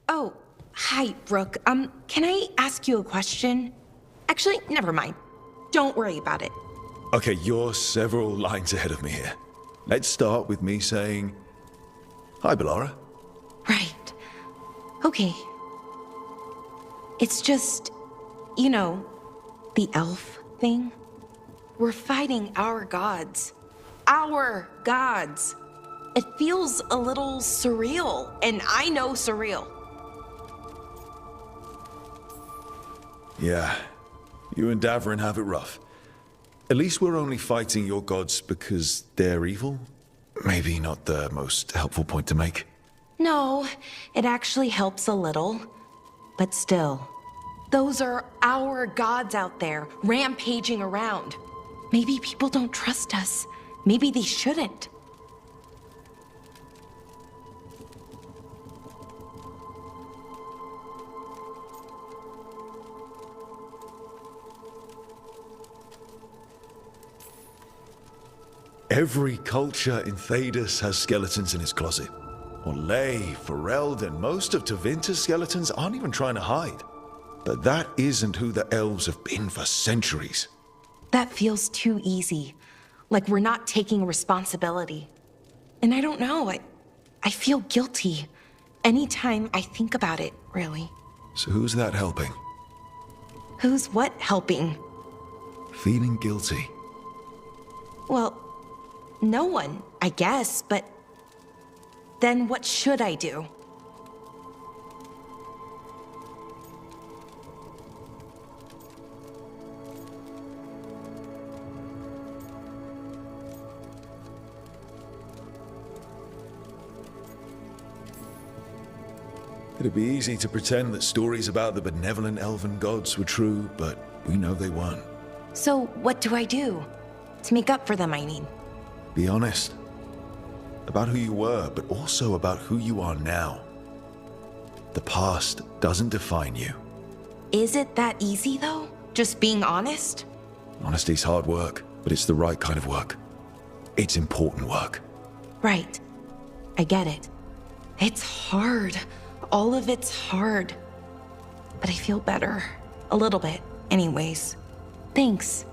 Oh, hi, Brooke. Can I ask you a question? Actually, never mind. Don't worry about it. Okay, you're several lines ahead of me here. Let's start with me saying, hi, Bellara. Right. Okay. It's just, you know, the elf thing. We're fighting our gods. Our gods. It feels a little surreal, and I know surreal. Yeah, you and Davrin have it rough. At least we're only fighting your gods because they're evil? Maybe not the most helpful point to make. No, it actually helps a little. But still, those are our gods out there, rampaging around. Maybe people don't trust us. Maybe they shouldn't. Every culture in Thedas has skeletons in its closet. Orlais, Fereld, and most of Tevinter's skeletons aren't even trying to hide. But that isn't who the elves have been for centuries. That feels too easy. Like we're not taking responsibility. And I don't know, I feel guilty. Anytime I think about it, really. So who's that helping? Who's what helping? Feeling guilty. Well, no one, I guess, but then what should I do? It'd be easy to pretend that stories about the benevolent elven gods were true, but we know they weren't. So what do I do? To make up for them, I mean. Be honest. About who you were, but also about who you are now. The past doesn't define you. Is it that easy, though? Just being honest? Honesty's hard work, but it's the right kind of work. It's important work. Right. I get it. It's hard. All of it's hard. But I feel better. A little bit, anyways. Thanks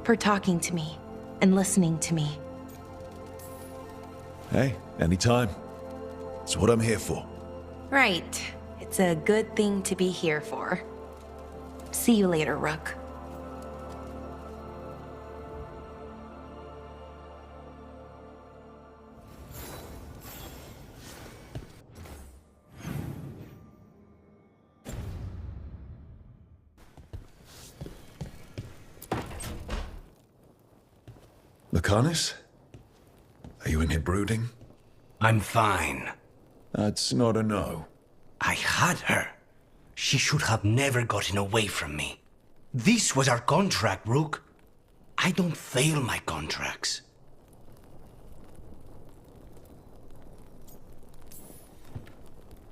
for talking to me and listening to me. Hey, anytime. It's what I'm here for. Right. It's a good thing to be here for. See you later, Rook. Lucanus? Are you in here brooding? I'm fine. That's not a no. I had her. She should have never gotten away from me. This was our contract, Rook. I don't fail my contracts.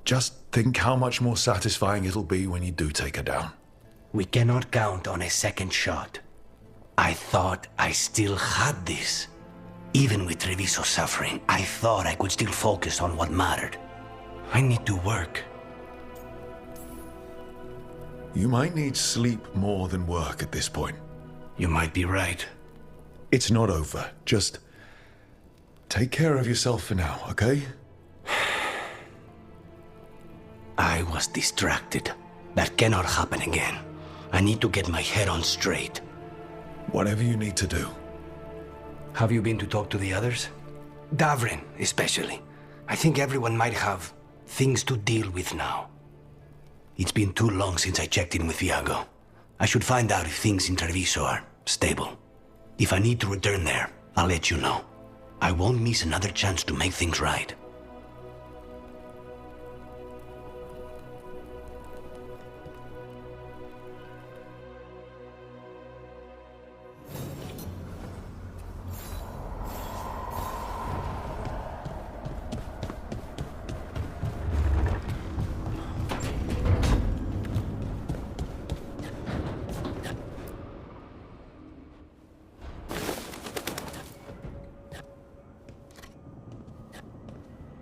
Just think how much more satisfying it'll be when you do take her down. We cannot count on a second shot. I thought I still had this. Even with Treviso suffering, I thought I could still focus on what mattered. I need to work. You might need sleep more than work at this point. You might be right. It's not over. Just take care of yourself for now, okay? I was distracted. That cannot happen again. I need to get my head on straight. Whatever you need to do. Have you been to talk to the others? Davrin, especially. I think everyone might have things to deal with now. It's been too long since I checked in with Viago. I should find out if things in Treviso are stable. If I need to return there, I'll let you know. I won't miss another chance to make things right.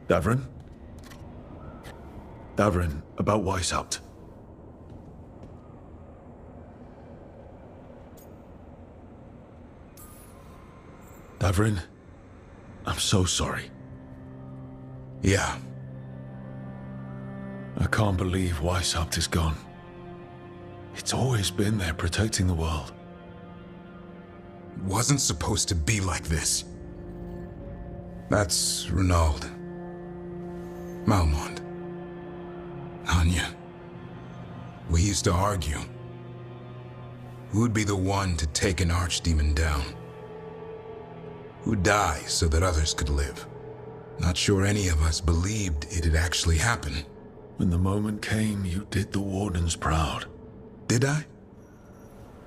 Davrin? Davrin, about Weishaupt. Davrin, I'm so sorry. Yeah. I can't believe Weishaupt is gone. It's always been there protecting the world. It wasn't supposed to be like this. That's Renaud. Malmont. Anya. We used to argue. Who'd be the one to take an archdemon down? Who'd die so that others could live? Not sure any of us believed it'd actually happen. When the moment came, you did the Wardens proud. Did I?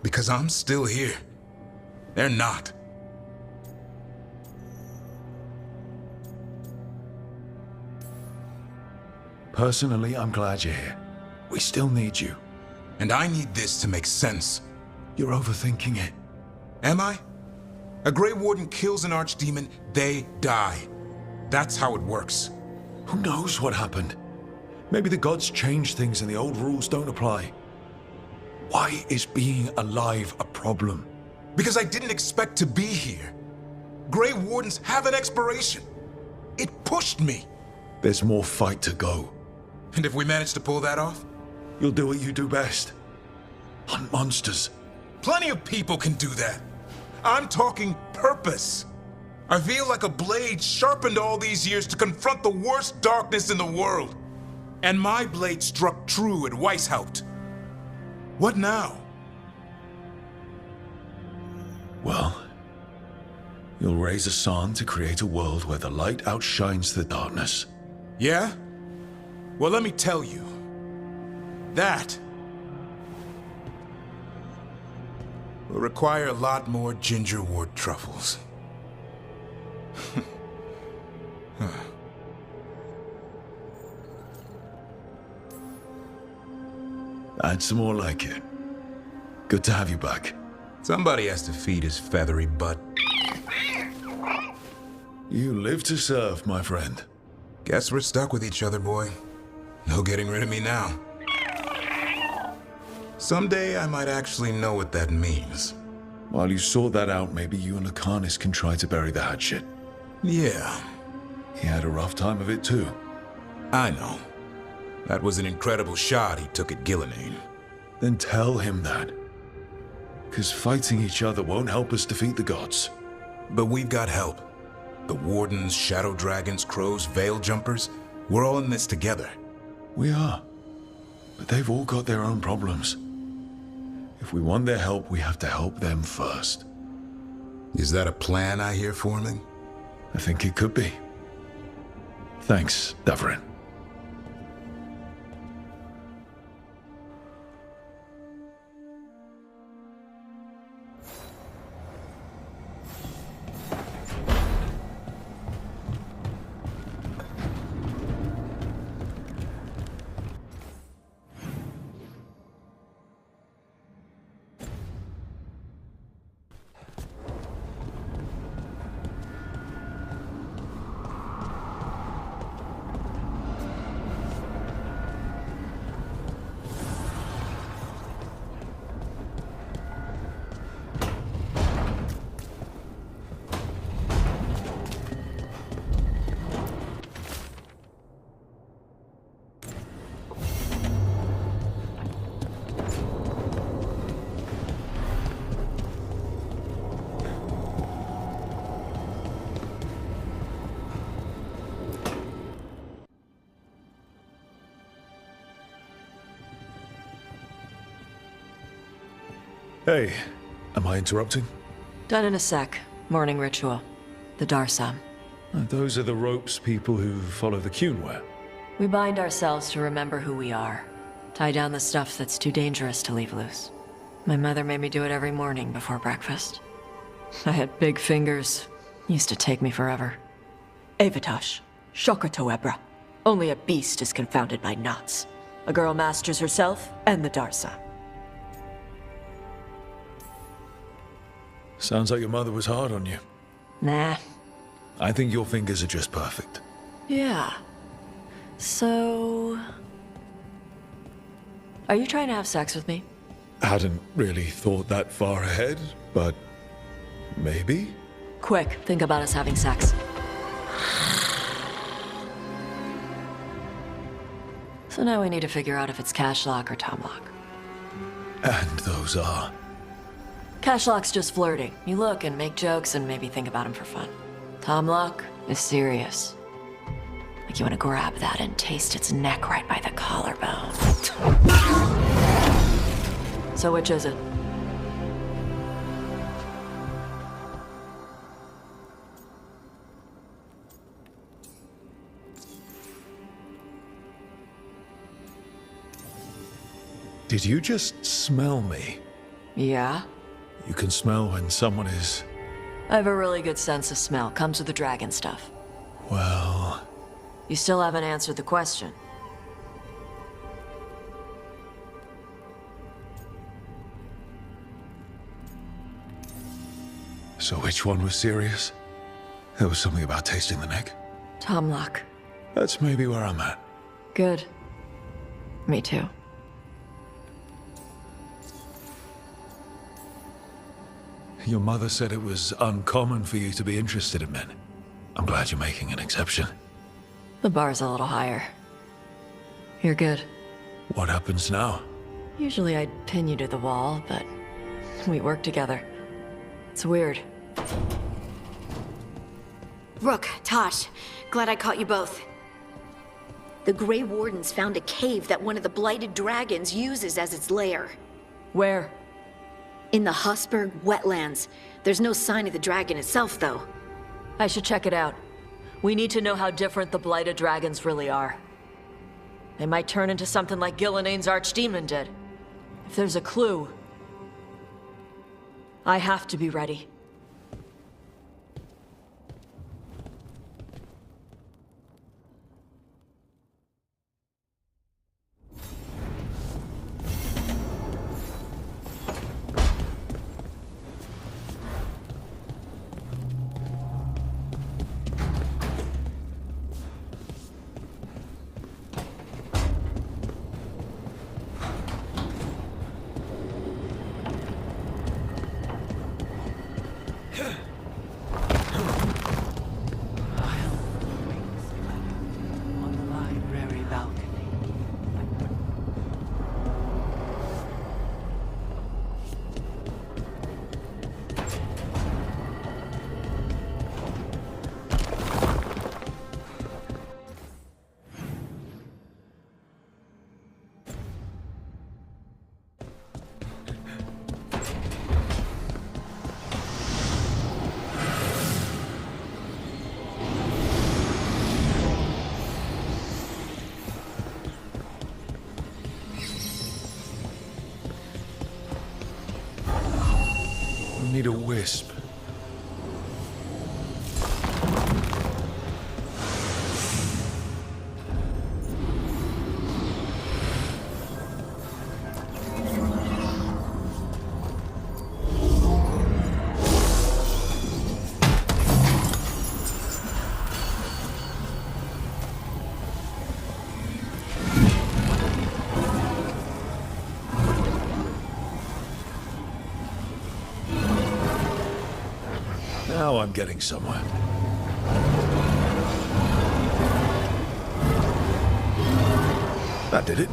Because I'm still here. They're not. Personally, I'm glad you're here. We still need you. And I need this to make sense. You're overthinking it. Am I? A Grey Warden kills an archdemon, they die. That's how it works. Who knows what happened? Maybe the gods changed things and the old rules don't apply. Why is being alive a problem? Because I didn't expect to be here. Grey Wardens have an expiration. It pushed me. There's more fight to go. And if we manage to pull that off? You'll do what you do best. Hunt monsters. Plenty of people can do that. I'm talking purpose. I feel like a blade sharpened all these years to confront the worst darkness in the world. And my blade struck true at Weishaupt. What now? Well, you'll raise a song to create a world where the light outshines the darkness. Yeah? Well, let me tell you. That will require a lot more gingerwort truffles. That's more like it. Good to have you back. Somebody has to feed his feathery butt. You live to serve, my friend. Guess we're stuck with each other, boy. No getting rid of me now. Someday I might actually know what that means. While you sort that out, maybe you and Lucanus can try to bury the hatchet. Yeah, He had a rough time of it too. I know. That was an incredible shot he took at Gillenane. Then tell him that. Because fighting each other won't help us defeat the gods. But we've got help. The Wardens, Shadow Dragons, Crows, Veil Jumpers, we're all in this together. We are. But they've all got their own problems. If we want their help, we have to help them first. Is that a plan I hear forming? I think it could be. Thanks, Davrin. Hey, am I interrupting? Done in a sec. Morning ritual. The Darsam. Those are the ropes people who follow the Qun wear. We bind ourselves to remember who we are. Tie down the stuff that's too dangerous to leave loose. My mother made me do it every morning before breakfast. I had big fingers. Used to take me forever. Avatash. Shocker Toebra. Only a beast is confounded by knots. A girl masters herself and the Darsam. Sounds like your mother was hard on you. Nah. I think your fingers are just perfect. Yeah. So, Are you trying to have sex with me? Hadn't really thought that far ahead, but maybe? Quick, think about us having sex. So now we need to figure out if it's Cashlock or Tomlock. And those are... Cashlock's just flirting. You look and make jokes and maybe think about him for fun. Tomlock is serious. Like you want to grab that and taste its neck right by the collarbone. So which is it? Did you just smell me? Yeah? You can smell when someone is... I have a really good sense of smell. Comes with the dragon stuff. well... You still haven't answered the question. So which one was serious? There was something about tasting the neck. Tomlock. That's maybe where I'm at. Good. Me too. Your mother said it was uncommon for you to be interested in men. I'm glad you're making an exception. The bar's a little higher. You're good. What happens now? Usually I'd pin you to the wall, but we work together. It's weird. Rook, Tosh, glad I caught you both. The Grey Wardens found a cave that one of the Blighted Dragons uses as its lair. Where? In the Hussberg wetlands. There's no sign of the dragon itself, though. I should check it out. We need to know how different the Blighted Dragons really are. They might turn into something like Gillenane's archdemon did. If there's a clue, I have to be ready. On the library balcony. We need a wisp. Now I'm getting somewhere. That did it.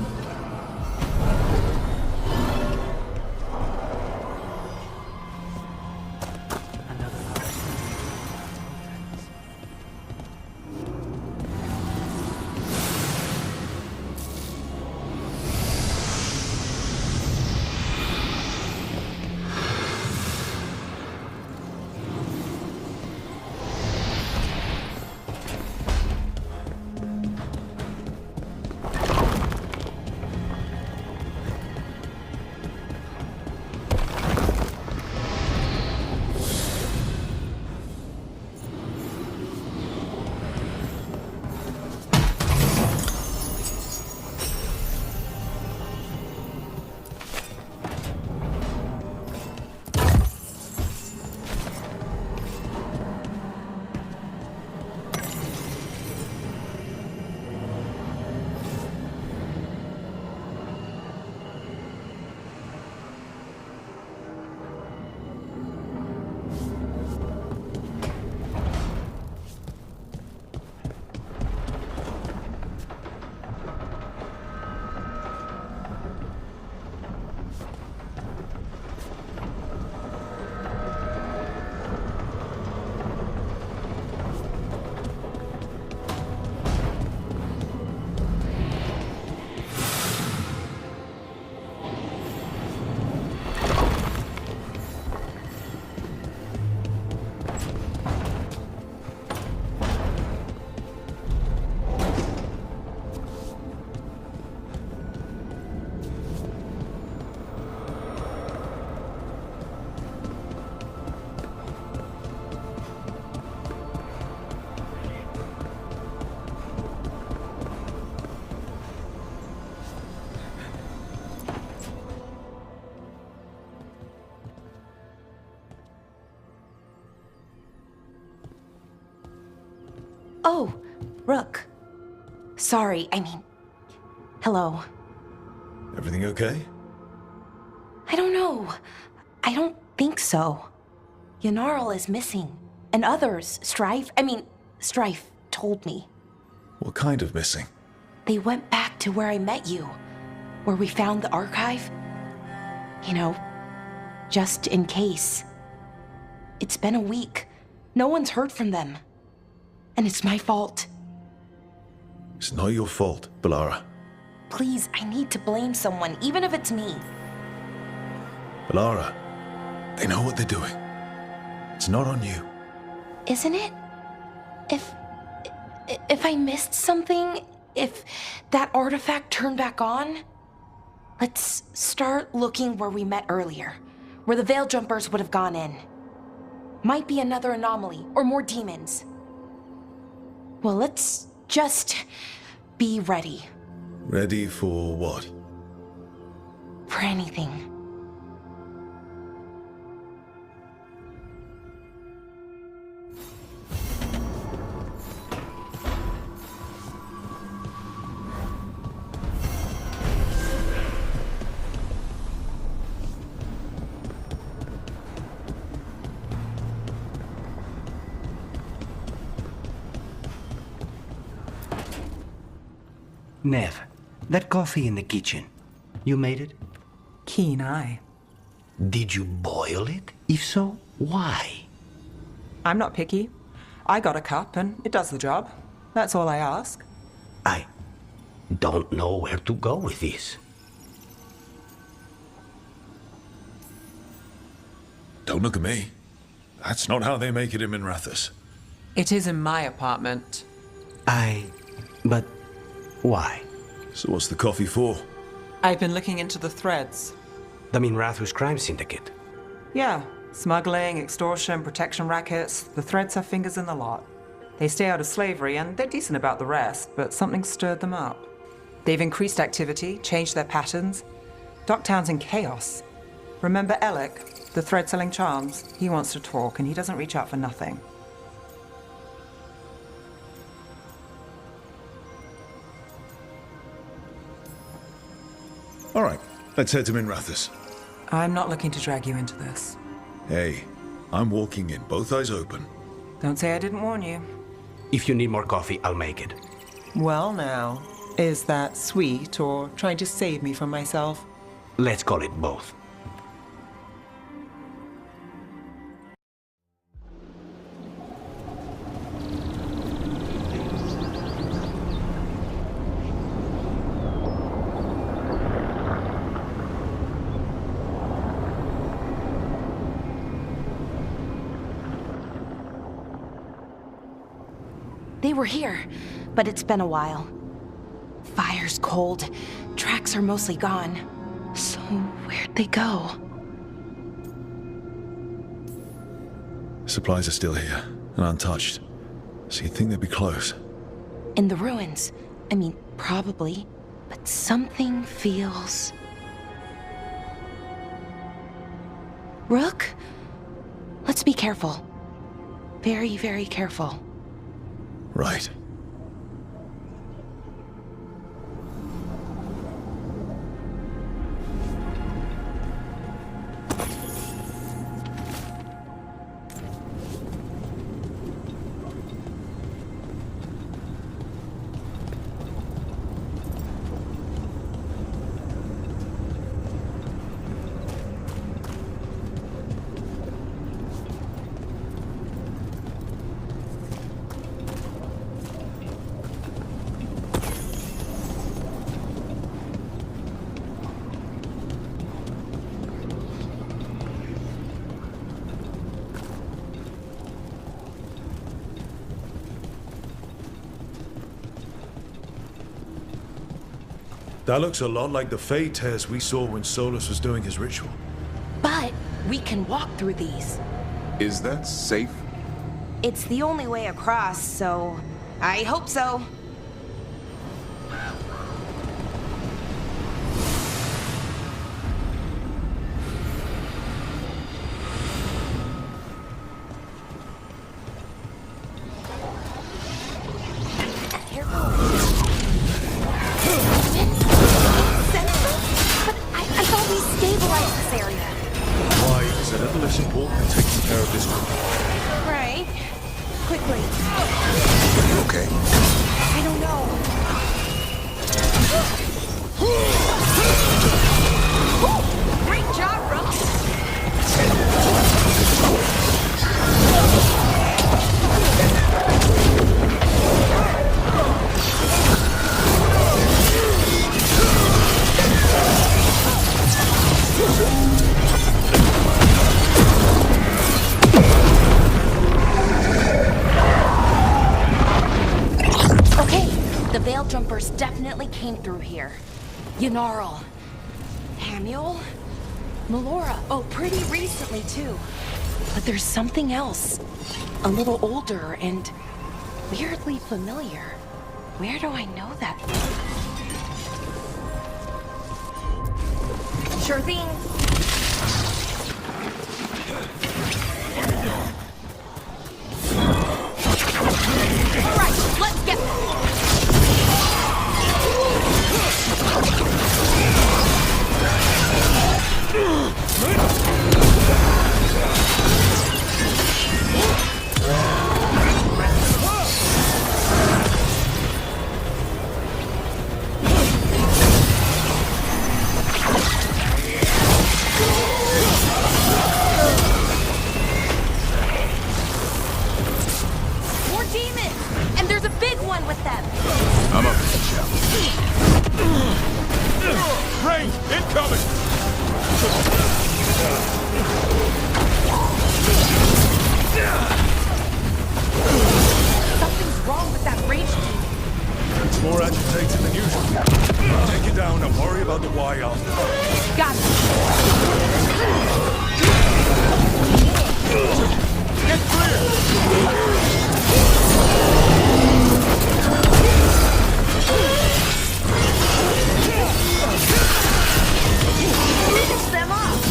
Rook. Sorry, I mean... Hello. Everything okay? I don't know. I don't think so. Yanarl is missing. And others, Strife told me. What kind of missing? They went back to where I met you. Where we found the archive. You know, just in case. It's been a week. No one's heard from them. And it's my fault. It's not your fault, Balara. Please, I need to blame someone, even if it's me. Balara, they know what they're doing. It's not on you. Isn't it? If I missed something, if that artifact turned back on, let's start looking where we met earlier, where the Veil Jumpers would have gone in. Might be another anomaly, or more demons. Well, let's just be ready. Ready for what? For anything. Nev, that coffee in the kitchen, you made it? Keen eye. Did you boil it? If so, why? I'm not picky. I got a cup and it does the job. That's all I ask. I don't know where to go with this. Don't look at me. That's not how they make it in Minrathous. It is in my apartment. But why? So what's the coffee for? I've been looking into the threads. The Minrathous crime syndicate. Yeah, smuggling, extortion, protection rackets. The threads have fingers in the lot. They stay out of slavery and they're decent about the rest, but something stirred them up. They've increased activity, changed their patterns. Docktown's in chaos. Remember Alec, the thread-selling charms? He wants to talk and he doesn't reach out for nothing. All right, let's head to Minrathous. I'm not looking to drag you into this. Hey, I'm walking in, both eyes open. Don't say I didn't warn you. If you need more coffee, I'll make it. Well now, is that sweet or trying to save me from myself? Let's call it both. They were here, but it's been a while. Fire's cold, tracks are mostly gone. So where'd they go? Supplies are still here, and untouched. So you'd think they'd be close. In the ruins. I mean, probably. But something feels... Rook? Let's be careful. Very, very careful. Right. That looks a lot like the Fey tears we saw when Solus was doing his ritual. But we can walk through these. Is that safe? It's the only way across, so I hope so. The Veil Jumpers definitely came through here. Yanarl. Hamuel? Melora. Oh, pretty recently, too. But there's something else. A little older and weirdly familiar. Where do I know that from? Sure thing. All right, let's get this. More demons! And there's a big one with them! I'm up to the challenge. Rain, incoming! Something's wrong with that rage team. It's more agitated than usual. Take it down and worry about the why after. Got it. Get clear! Finish them off.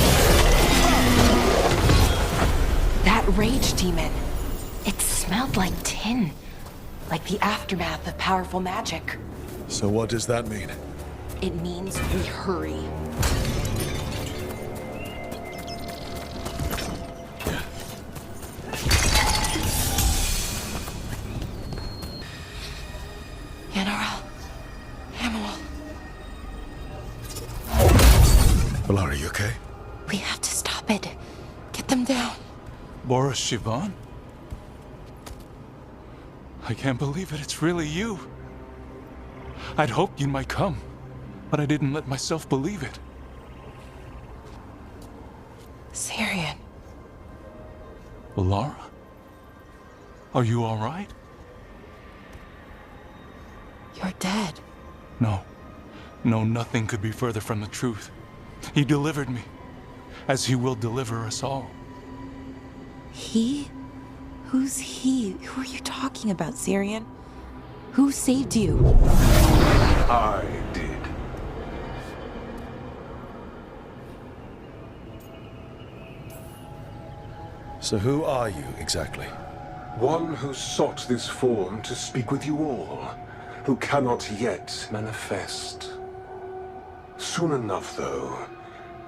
That rage demon. It smelled like tin. Like the aftermath of powerful magic. So what does that mean? It means we hurry. Yanarl. Hamuel. Valara, you okay? We have to stop it. Get them down. Boris Shivan? I can't believe it. It's really you. I'd hoped you might come, but I didn't let myself believe it. Syrian. Valara? Are you all right? You're dead. No. No, nothing could be further from the truth. He delivered me, as he will deliver us all. He? Who's he? Who are you talking about, Syrian? Who saved you? I did. So who are you, exactly? One who sought this form to speak with you all, who cannot yet manifest. Soon enough, though,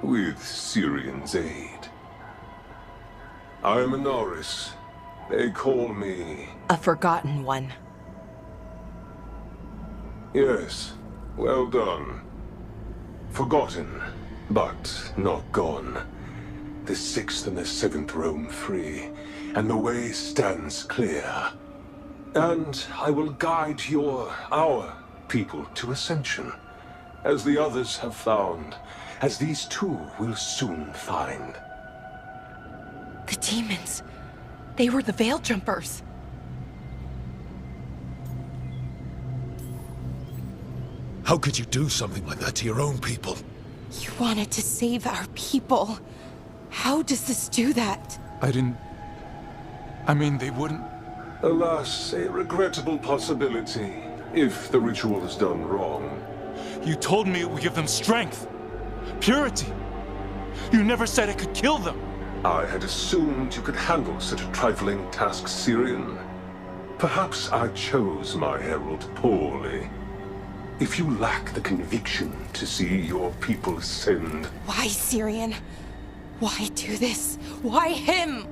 with Syrian's aid. I am a Norris. They call me... A forgotten one. Yes, well done. Forgotten, but not gone. The 6th and the 7th roam free, and the way stands clear. And I will guide our people to ascension, as the others have found, as these two will soon find. The demons. They were the Veil Jumpers. How could you do something like that to your own people? You wanted to save our people. How does this do that? I mean, they wouldn't... Alas, a regrettable possibility, if the ritual is done wrong. You told me it would give them strength, purity. You never said it could kill them. I had assumed you could handle such a trifling task, Syrian. Perhaps I chose my herald poorly. If you lack the conviction to see your people ascend... Why, Syrian? Why do this? Why him?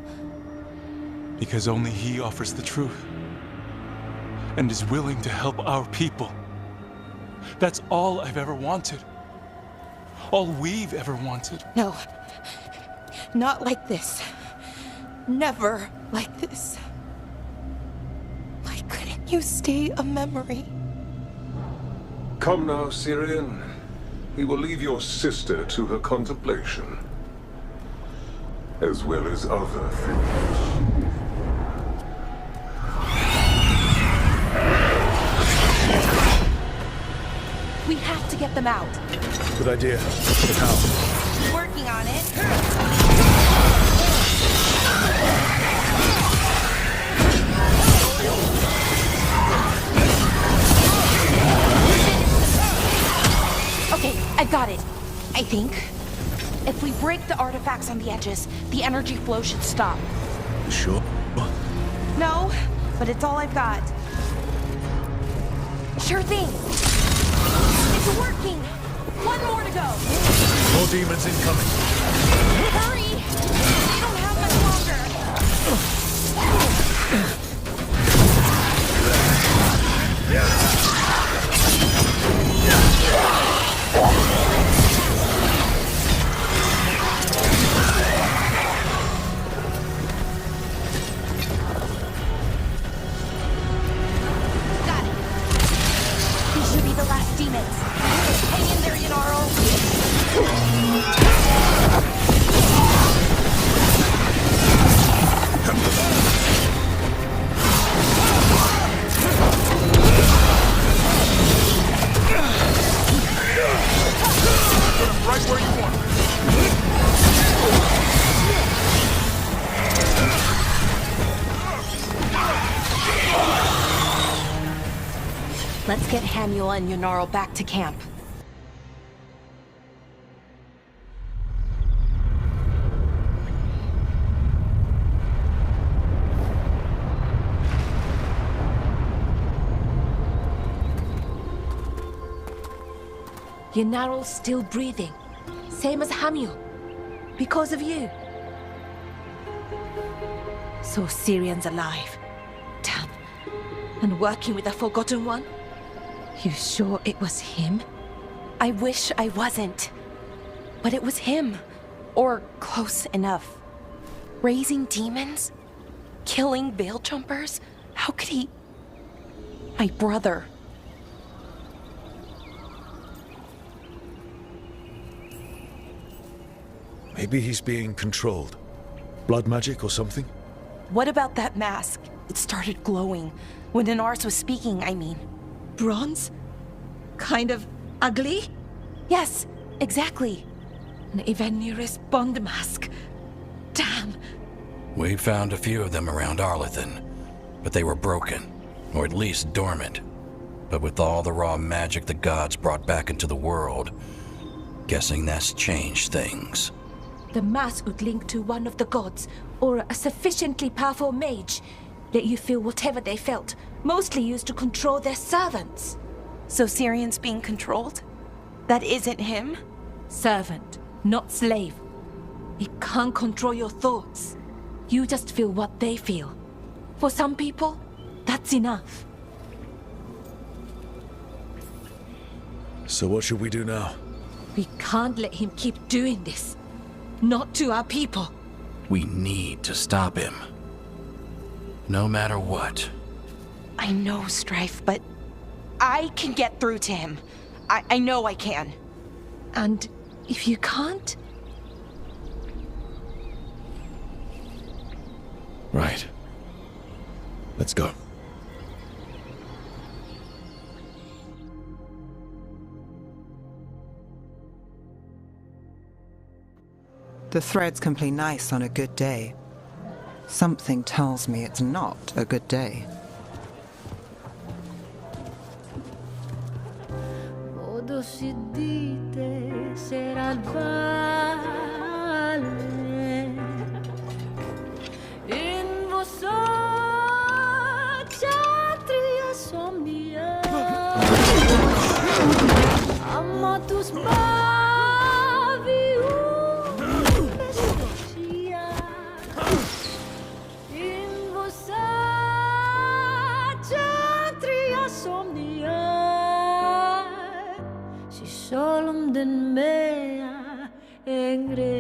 Because only he offers the truth. And is willing to help our people. That's all I've ever wanted. All we've ever wanted. No. Not like this. Never like this. Why couldn't you stay a memory? Come now, Syrian. We will leave your sister to her contemplation. As well as other things. get them out. Good idea. But how? Working on it. Okay, I've got it. I think. If we break the artifacts on the edges, the energy flow should stop. You sure? No, but it's all I've got. Sure thing. It's working. One more to go. More demons incoming. Hurry! They don't have much longer. Got it. These should be the last demons. Hang in there, Yanaro. Right where you want. Let's get Hamula and Yanaro back to camp. Yanaro's still breathing. Same as Hamul. Because of you. So Syrian's alive. Damn. And working with the Forgotten One? You sure it was him? I wish I wasn't. But it was him. Or close enough. Raising demons? Killing veil jumpers? How could he... My brother. Maybe he's being controlled. Blood magic or something? What about that mask? It started glowing. When Inars was speaking, I mean. Bronze? Kind of ugly? Yes, exactly. An Evaniris Bond mask. Damn. We found a few of them around Arlethan, but they were broken, or at least dormant. But with all the raw magic the gods brought back into the world, guessing that's changed things. The mask would link to one of the gods, or a sufficiently powerful mage. Let you feel whatever they felt, mostly used to control their servants. So Syrian's being controlled? That isn't him? Servant, not slave. It can't control your thoughts. You just feel what they feel. For some people, that's enough. So what should we do now? We can't let him keep doing this. Not to our people. We need to stop him. No matter what. I know, Strife, but I can get through to him. I know I can. And if you can't? Right. Let's go. The threads can play nice on a good day. Something tells me it's not a good day. Modo si dite sarà il vale in vostra cenatria somnia amatus Solom den mea engrelakan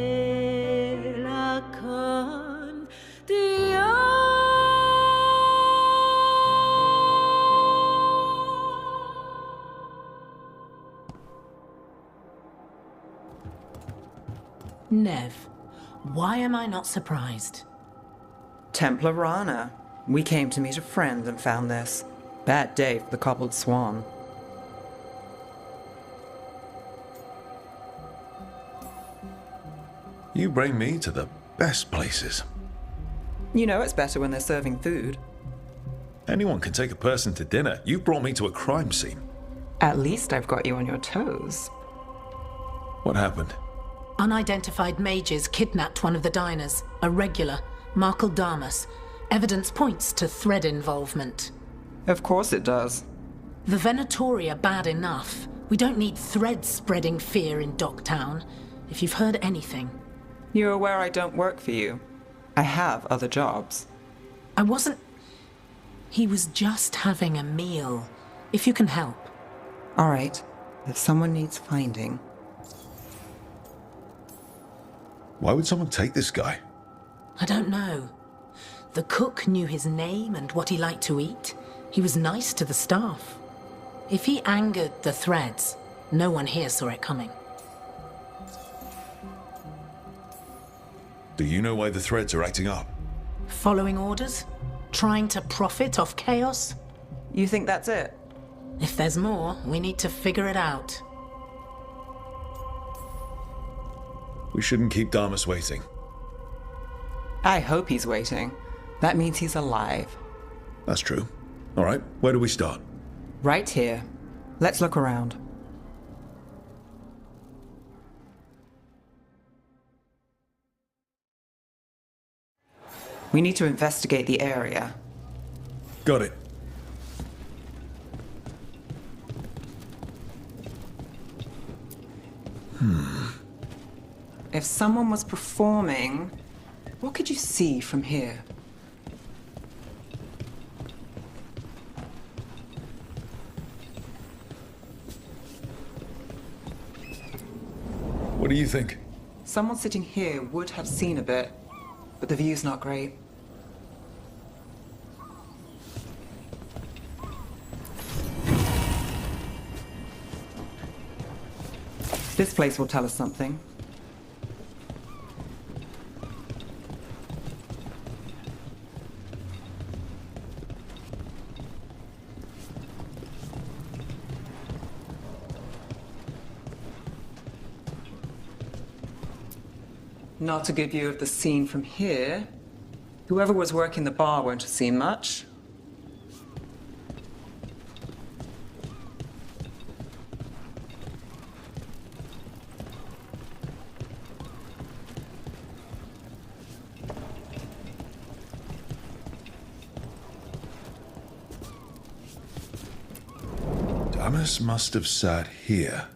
dia. Nev, why am I not surprised? Templar Rana. We came to meet a friend and found this. Bad day for the cobbled swan. You bring me to the best places. You know it's better when they're serving food. Anyone can take a person to dinner. You brought me to a crime scene. At least I've got you on your toes. What happened? Unidentified mages kidnapped one of the diners, a regular, Markle Damas. Evidence points to Thread involvement. Of course it does. The Venatori are bad enough. We don't need Thread spreading fear in Docktown. If you've heard anything. You're aware I don't work for you. I have other jobs. I wasn't... He was just having a meal. If you can help. All right. If someone needs finding... Why would someone take this guy? I don't know. The cook knew his name and what he liked to eat. He was nice to the staff. If he angered the Threads, no one here saw it coming. Do you know why the Threads are acting up? Following orders? Trying to profit off chaos? You think that's it? If there's more, we need to figure it out. We shouldn't keep Damas waiting. I hope he's waiting. That means he's alive. That's true. All right, where do we start? Right here. Let's look around. We need to investigate the area. Got it. If someone was performing, what could you see from here? What do you think? Someone sitting here would have seen a bit, but the view's not great. This place will tell us something. Not a good view of the scene from here. Whoever was working the bar won't have seen much. Damas must have sat here.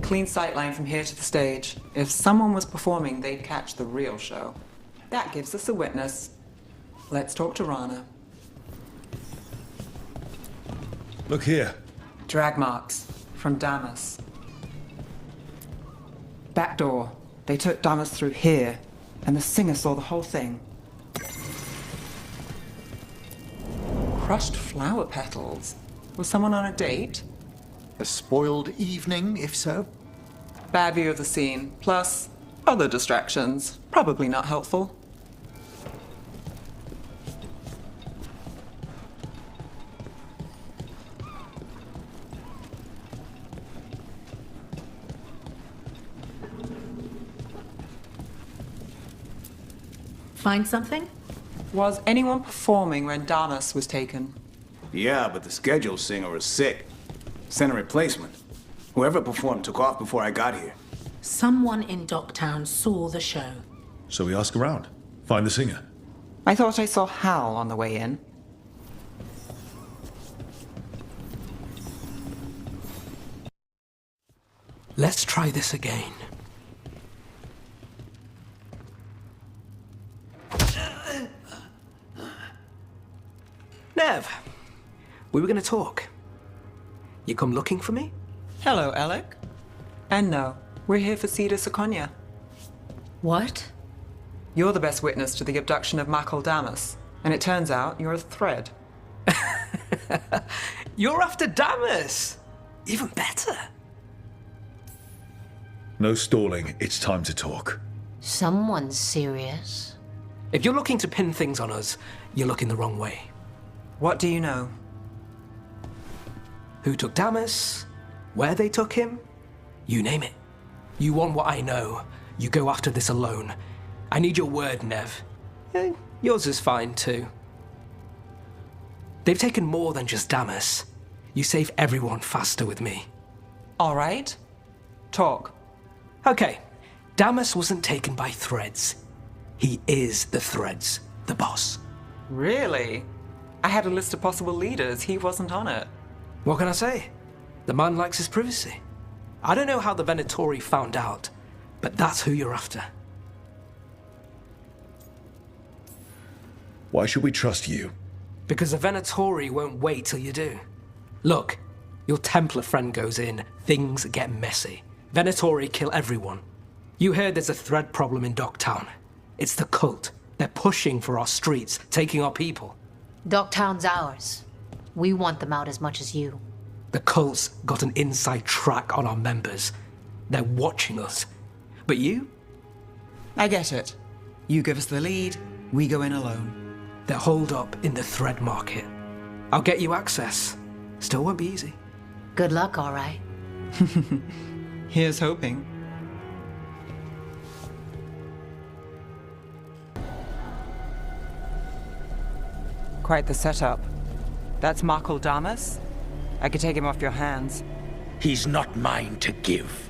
Clean sightline from here to the stage. If someone was performing, they'd catch the real show. That gives us a witness. Let's talk to Rana. Look here. Drag marks from Damas. Back door. They took Damas through here, and the singer saw the whole thing. Crushed flower petals. Was someone on a date? A spoiled evening, if so? Bad view of the scene, plus other distractions. Probably not helpful. Find something? Was anyone performing when Damas was taken? Yeah, but the schedule singer was sick. Sent a replacement. Whoever performed took off before I got here. Someone in Docktown saw the show. So we ask around. Find the singer. I thought I saw Hal on the way in. Let's try this again. Nev, we were going to talk. You come looking for me? Hello, Alec. And no, we're here for Cedar Seconia. What? You're the best witness to the abduction of Makal Damas, and it turns out you're a Thread. You're after Damas! Even better. No stalling. It's time to talk. Someone's serious. If you're looking to pin things on us, you're looking the wrong way. What do you know? Who took Damas? Where they took him? You name it. You want what I know. you go after this alone. I need your word, Nev. Yours is fine, too. They've taken more than just Damas. You save everyone faster with me. All right. Talk. Okay. Damas wasn't taken by Threads. He is the Threads, the boss. Really? I had a list of possible leaders. He wasn't on it. What can I say? The man likes his privacy. I don't know how the Venatori found out, but that's who you're after. Why should we trust you? Because the Venatori won't wait till you do. Look, your Templar friend goes in, things get messy. Venatori kill everyone. You heard there's a thread problem in Docktown. It's the cult. They're pushing for our streets, taking our people. Docktown's ours. We want them out as much as you. The cult's got an inside track on our members. They're watching us. But you? I get it. You give us the lead, we go in alone. They're holed up in the thread market. I'll get you access. Still won't be easy. Good luck, all right. Here's hoping. Quite the setup. That's Markle Damas? I could take him off your hands. He's not mine to give.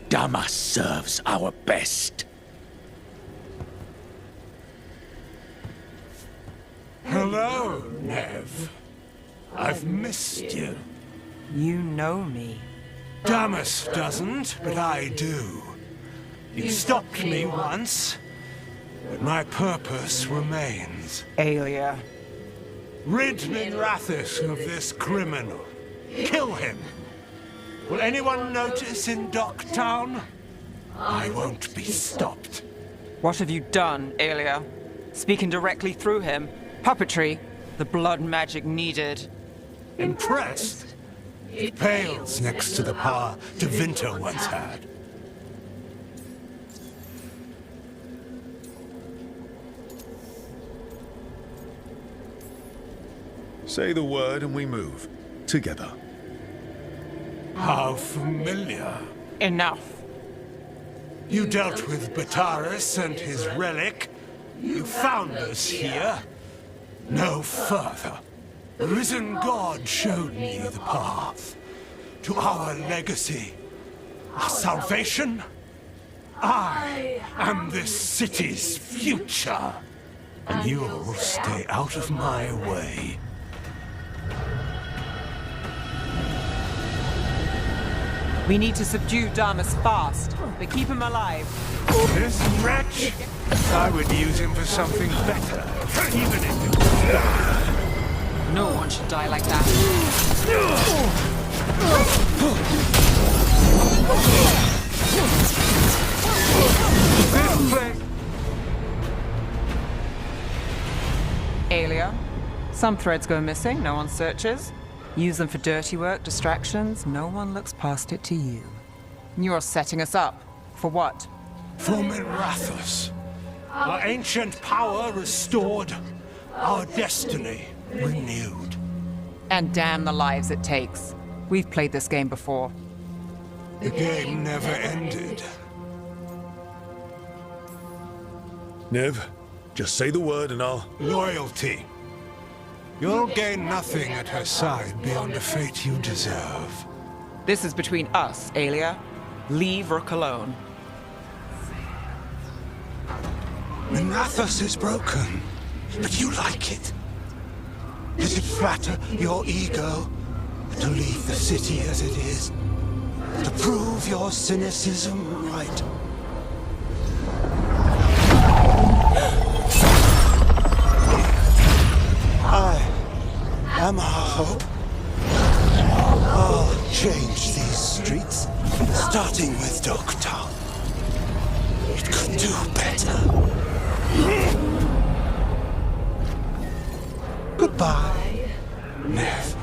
Damas serves our best. Hello, Nev. I've missed you. You know me. Damas doesn't, but I do. You stopped me once, but my purpose remains. Aelia. Rid Minrathus of this criminal. Kill him. Will anyone notice in Docktown? I won't be stopped. What have you done, Aelia? Speaking directly through him. Puppetry. The blood magic needed. Impressed? It pales next to the power Tevinter once had. Say the word and we move. Together. How familiar. Enough. You dealt with Bataris and his relic. You found us here. No further. The risen God showed me the path to our legacy, our salvation. I am this city's future, and you'll stay out of my way. We need to subdue Damas fast, but keep him alive. This wretch? I would use him for something better, even if it was die. No one should die like that. Aelia, some threads go missing, no one searches. Use them for dirty work, distractions, no one looks past it to you. You're setting us up. For what? For Minrathus. Our ancient power restored, our destiny renewed. And damn the lives it takes. We've played this game before. The game never ended. Nev, just say the word and I'll... Loyalty. You'll gain nothing at her side beyond a fate you deserve. This is between us, Aelia. Leave Rook alone. Minrathus is broken, but you like it. Does it flatter your ego to leave the city as it is? To prove your cynicism right? I am our hope. I'll change these streets, starting with Docktown. It could do better. Goodbye, Nev.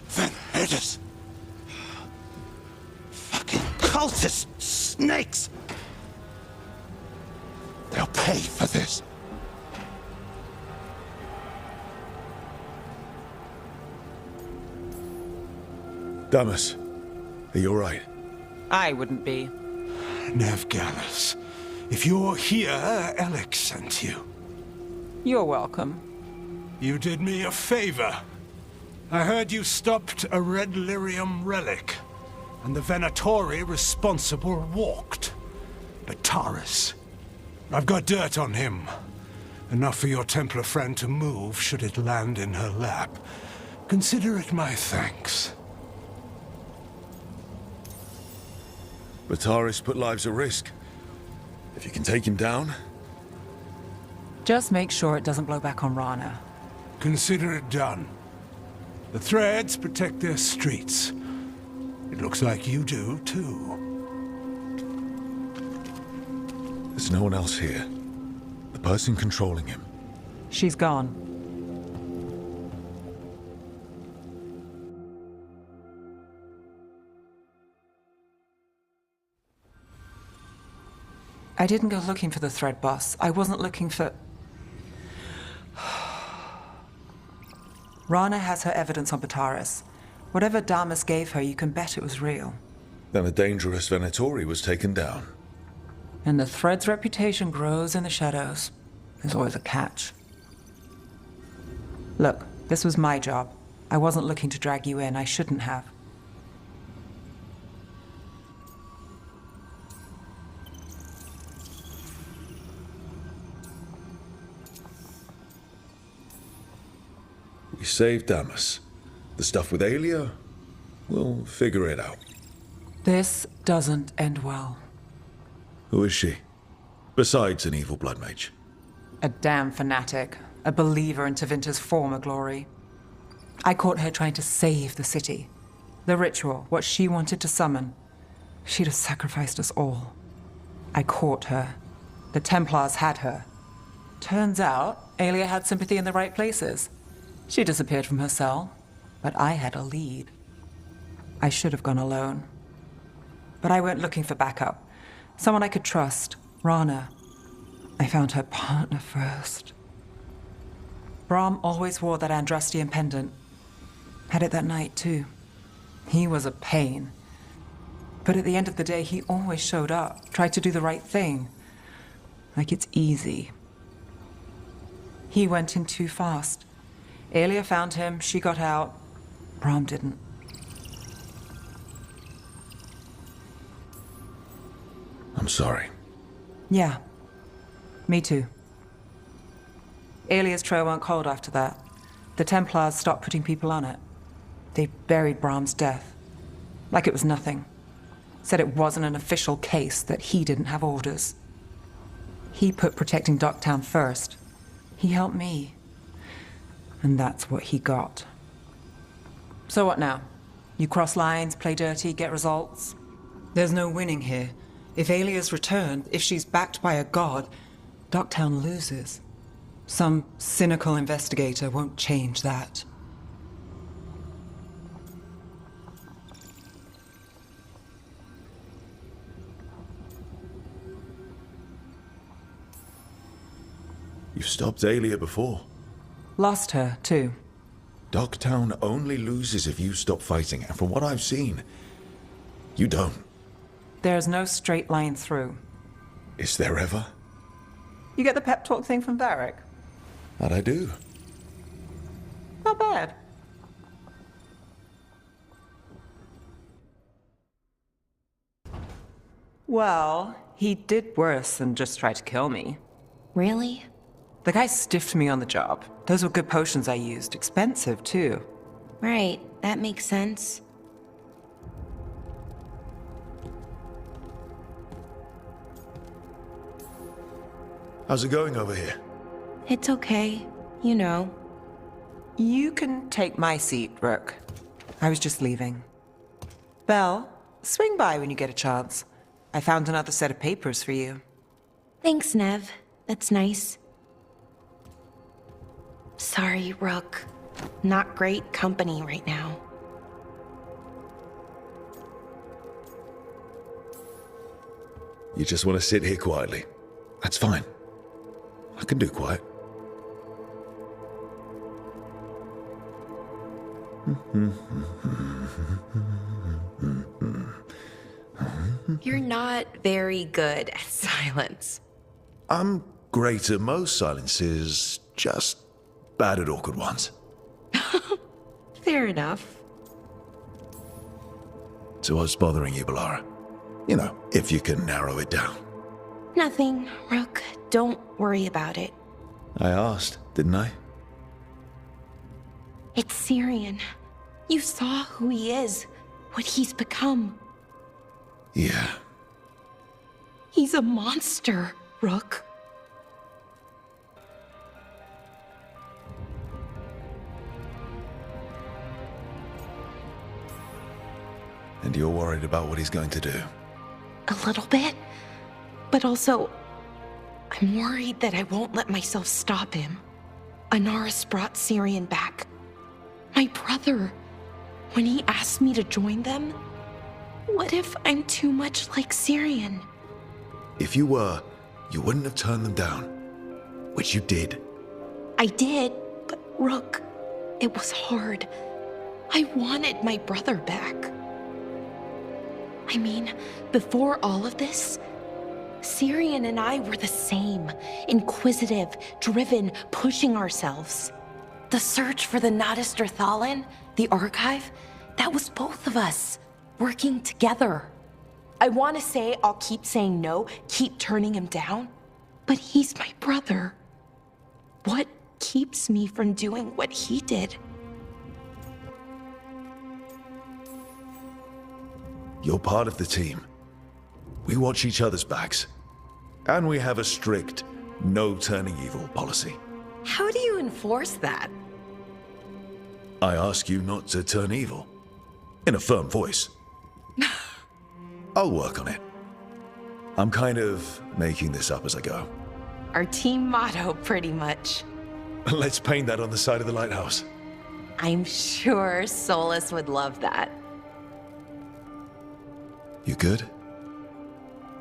Van Herders. Fucking cultist snakes. They'll pay for this. Damas, are you alright? I wouldn't be. Nevgalis, if you're here, Alec sent you. You're welcome. You did me a favor. I heard you stopped a red lyrium relic, and the Venatori responsible walked. But Taurus, I've got dirt on him. Enough for your Templar friend to move should it land in her lap. Consider it my thanks. Bataris put lives at risk. If you can take him down... Just make sure it doesn't blow back on Rana. Consider it done. The Threads protect their streets. It looks like you do, too. There's no one else here. The person controlling him. She's gone. I didn't go looking for the Thread boss. I wasn't looking for... Rana has her evidence on Bataris. Whatever Damas gave her, you can bet it was real. Then a dangerous Venatori was taken down. And the Thread's reputation grows in the shadows. There's always a catch. Look, this was my job. I wasn't looking to drag you in. I shouldn't have. We saved Damas. The stuff with Aelia, we'll figure it out. This doesn't end well. Who is she? Besides an evil blood mage. A damn fanatic. A believer in Tevinter's former glory. I caught her trying to save the city. The ritual, what she wanted to summon. She'd have sacrificed us all. I caught her. The Templars had her. Turns out, Aelia had sympathy in the right places. She disappeared from her cell, but I had a lead. I should have gone alone. But I went looking for backup. Someone I could trust, Rana. I found her partner first. Brahm always wore that Andrastian pendant. Had it that night, too. He was a pain. But at the end of the day, he always showed up, tried to do the right thing. Like it's easy. He went in too fast. Aelia found him, she got out. Brahm didn't. I'm sorry. Yeah. Me too. Aelia's trail went cold after that. The Templars stopped putting people on it. They buried Brahm's death. Like it was nothing. Said it wasn't an official case, that he didn't have orders. He put protecting Docktown first. He helped me. And that's what he got. So what now? You cross lines, play dirty, get results? There's no winning here. If Aelia's returned, if she's backed by a god, Docktown loses. Some cynical investigator won't change that. You've stopped Aelia before. Lost her, too. Docktown only loses if you stop fighting, and from what I've seen, you don't. There's no straight line through. Is there ever? You get the pep talk thing from Varric? That I do. Not bad. Well, he did worse than just try to kill me. Really? The guy stiffed me on the job. Those were good potions I used. Expensive, too. Right, that makes sense. How's it going over here? It's okay. You know. You can take my seat, Rook. I was just leaving. Belle, swing by when you get a chance. I found another set of papers for you. Thanks, Nev. That's nice. Sorry, Rook. Not great company right now. You just want to sit here quietly. That's fine. I can do quiet. You're not very good at silence. I'm great at most silences, just bad at awkward ones. Fair enough. So what's bothering you, Balara? You know, if you can narrow it down. Nothing, Rook. Don't worry about it. I asked, didn't I? It's Syrian. You saw who he is, what he's become. Yeah. He's a monster, Rook. And you're worried about what he's going to do? A little bit. But also, I'm worried that I won't let myself stop him. Anaris brought Syrian back. My brother. When he asked me to join them, what if I'm too much like Syrian? If you were, you wouldn't have turned them down. Which you did. I did, but Rook, it was hard. I wanted my brother back. I mean, before all of this, Syrian and I were the same. Inquisitive, driven, pushing ourselves. The search for the Natus Drathalin, the archive, that was both of us, working together. I want to say I'll keep saying no, keep turning him down, but he's my brother. What keeps me from doing what he did? You're part of the team. We watch each other's backs. And we have a strict, no turning evil policy. How do you enforce that? I ask you not to turn evil. In a firm voice. I'll work on it. I'm kind of making this up as I go. Our team motto, pretty much. Let's paint that on the side of the lighthouse. I'm sure Solus would love that. You good?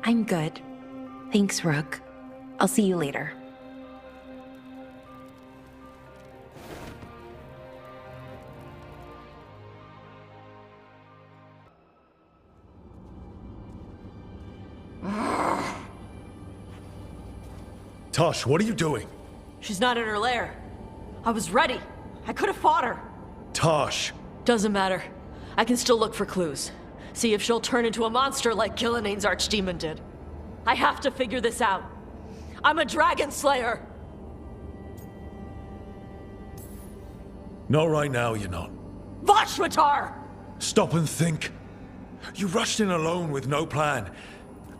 I'm good. Thanks, Rook. I'll see you later. Tosh, what are you doing? She's not in her lair. I was ready. I could have fought her. Tosh! Doesn't matter. I can still look for clues. See if she'll turn into a monster like Gillian's archdemon did. I have to figure this out. I'm a dragon slayer. Not right now, you're not. Vashwatar! Stop and think. You rushed in alone with no plan.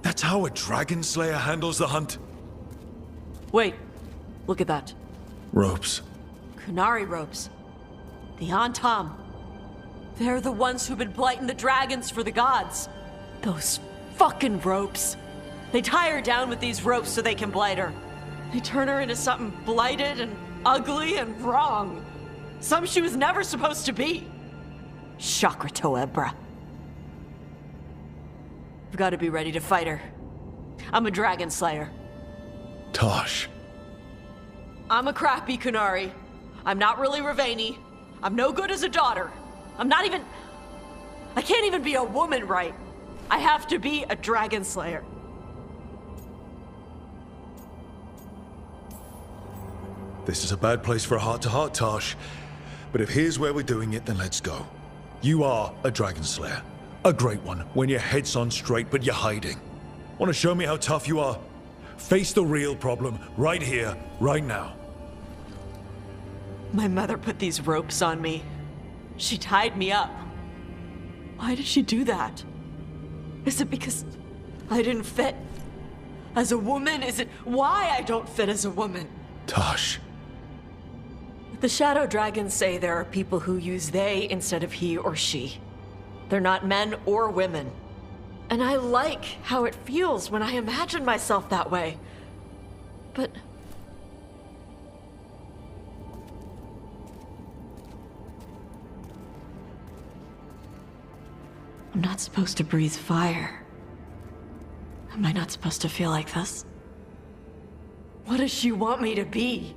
That's how a dragon slayer handles the hunt. Wait. Look at that. Ropes. Kunari ropes. The Antam. They're the ones who've been blighting the dragons for the gods. Those fucking ropes. They tie her down with these ropes so they can blight her. They turn her into something blighted and ugly and wrong. Something she was never supposed to be. Chakratoebra. I've got to be ready to fight her. I'm a dragon slayer. Tosh. I'm a crappy Kunari. I'm not really Ravani. I'm no good as a daughter. I'm not even... I can't even be a woman right. I have to be a dragon slayer. This is a bad place for a heart-to-heart, Tosh. But if here's where we're doing it, then let's go. You are a dragon slayer. A great one, when your head's on straight, but you're hiding. Want to show me how tough you are? Face the real problem, right here, right now. My mother put these ropes on me. She tied me up. Why did she do that? Is it because I didn't fit as a woman? Is it why I don't fit as a woman? Tosh. The Shadow Dragons say there are people who use they instead of he or she. They're not men or women. And I like how it feels when I imagine myself that way. But... I'm not supposed to breathe fire. Am I not supposed to feel like this? What does she want me to be?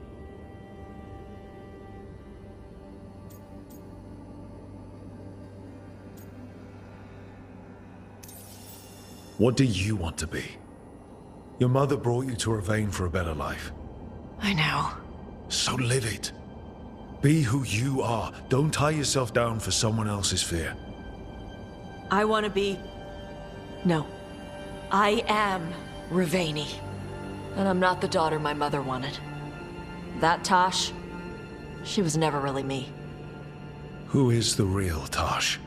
What do you want to be? Your mother brought you to Ravane for a better life. I know. So live it. Be who you are. Don't tie yourself down for someone else's fear. I want to be... No. I am Ravani. And I'm not the daughter my mother wanted. That Tosh, she was never really me. Who is the real Tosh?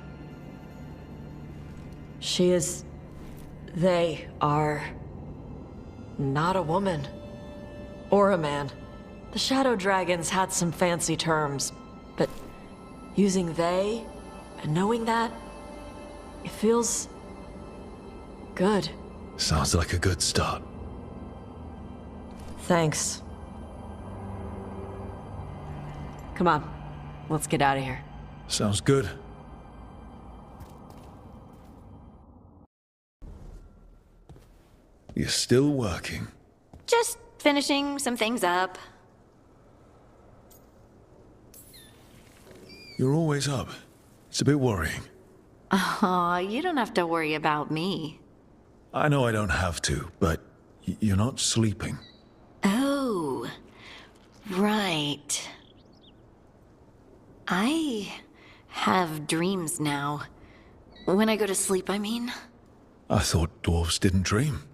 She is... They are... not a woman. Or a man. The Shadow Dragons had some fancy terms, but using they and knowing that, it feels... good. Sounds like a good start. Thanks. Come on, let's get out of here. Sounds good. You're still working. Just finishing some things up. You're always up. It's a bit worrying. Aw, you don't have to worry about me. I know I don't have to, but you're not sleeping. Oh, right. I have dreams now. When I go to sleep, I mean. I thought dwarves didn't dream.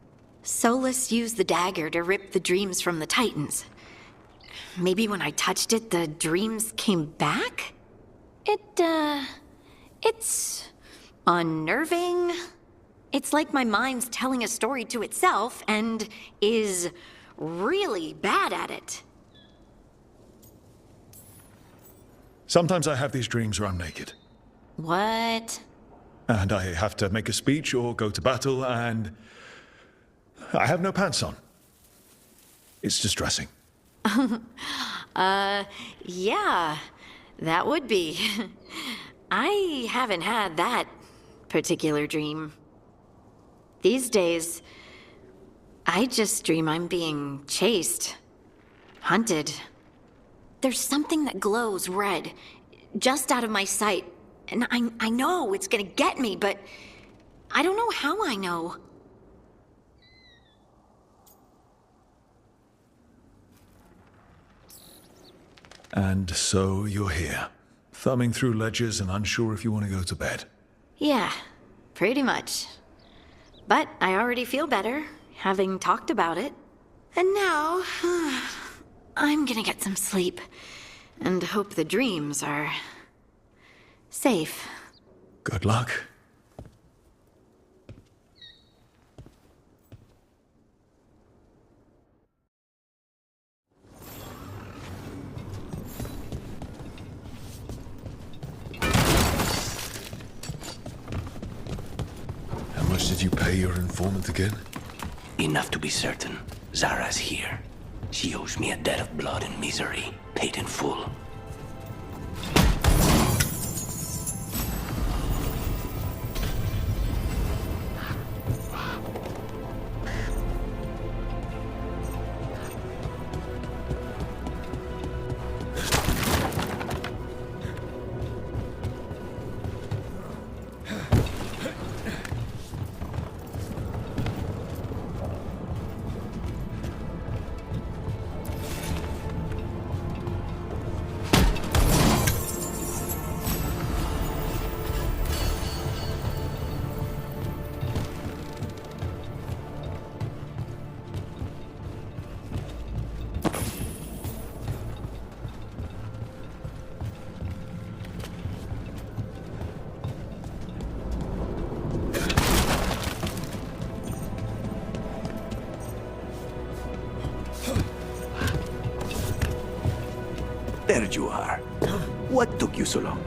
Solus used the dagger to rip the dreams from the Titans. Maybe when I touched it, the dreams came back? It's unnerving. It's like my mind's telling a story to itself and is really bad at it. Sometimes I have these dreams where I'm naked. What? And I have to make a speech or go to battle, and I have no pants on. It's distressing. Yeah, that would be. I haven't had that particular dream. These days, I just dream I'm being chased, hunted. There's something that glows red, just out of my sight, and I know it's gonna get me, but I don't know how I know. And so you're here, thumbing through ledgers and unsure if you want to go to bed. Yeah, pretty much. But I already feel better, having talked about it. And now, I'm gonna get some sleep, and hope the dreams are safe. Good luck. How much did you pay your informant again? Enough to be certain. Zara's here. She owes me a debt of blood and misery, paid in full. There you are. What took you so long?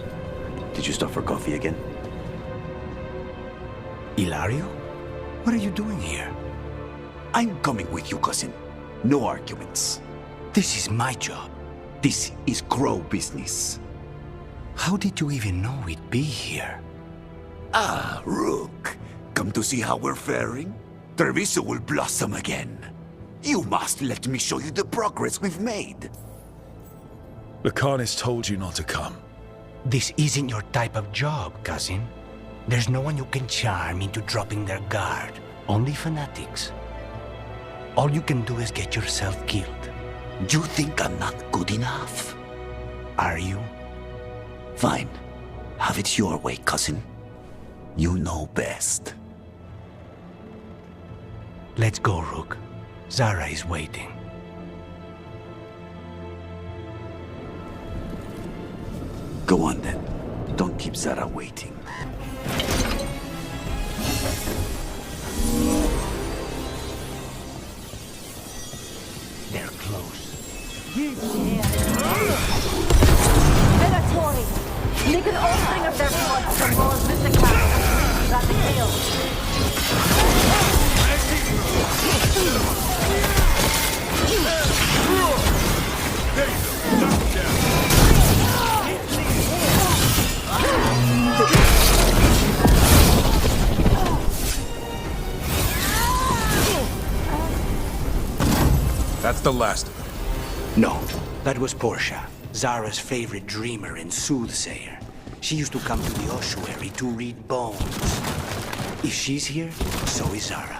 Did you stop for coffee again? Ilario? What are you doing here? I'm coming with you, cousin. No arguments. This is my job. This is Crow business. How did you even know we'd be here? Ah, Rook. Come to see how we're faring? Treviso will blossom again. You must let me show you the progress we've made. The Carnist told you not to come. This isn't your type of job, cousin. There's no one you can charm into dropping their guard. Only fanatics. All you can do is get yourself killed. You think I'm not good enough? Are you? Fine. Have it your way, cousin. You know best. Let's go, Rook. Zara is waiting. Go on then. Don't keep Zara waiting. They're close. Venatori! Make an offering of their blood from Lord Vitican. That the That's the last of it. No, that was Portia, Zara's favorite dreamer and soothsayer. She used to come to the ossuary to read bones. If she's here, so is Zara.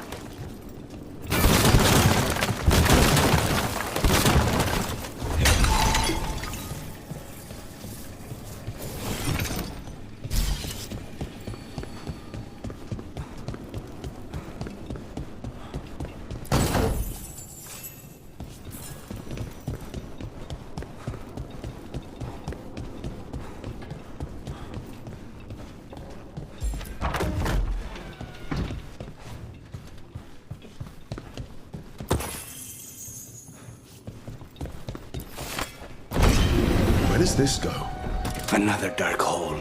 Where does this go? Another dark hole.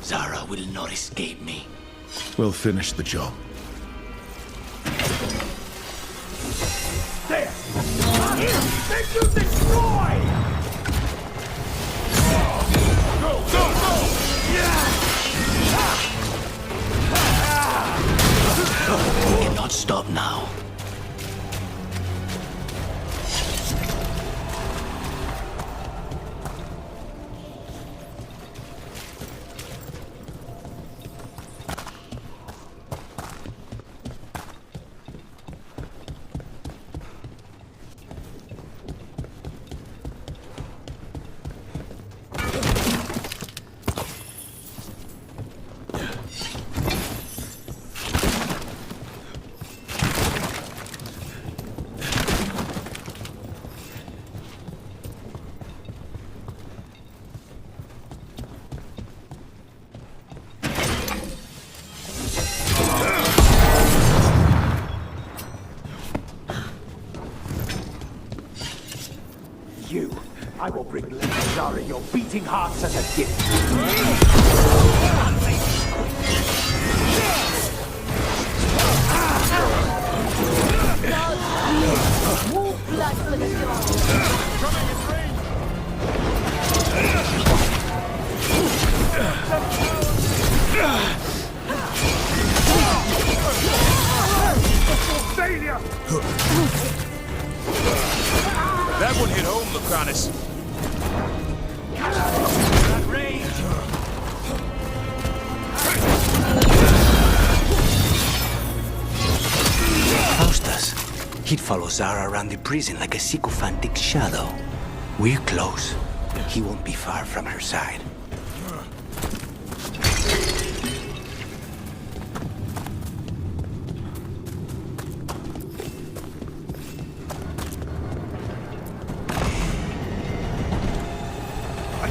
Zara will not escape me. We'll finish the job. There! Make you destroy! Go, go, go! We cannot stop now. I will bring Lady Zara your beating hearts as a gift. Failure! That one hit home, Lucanus. That range! Faustus. He'd follow Zara around the prison like a sycophantic shadow. We're close. He won't be far from her side.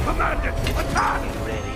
Commanded! Attack! Ready.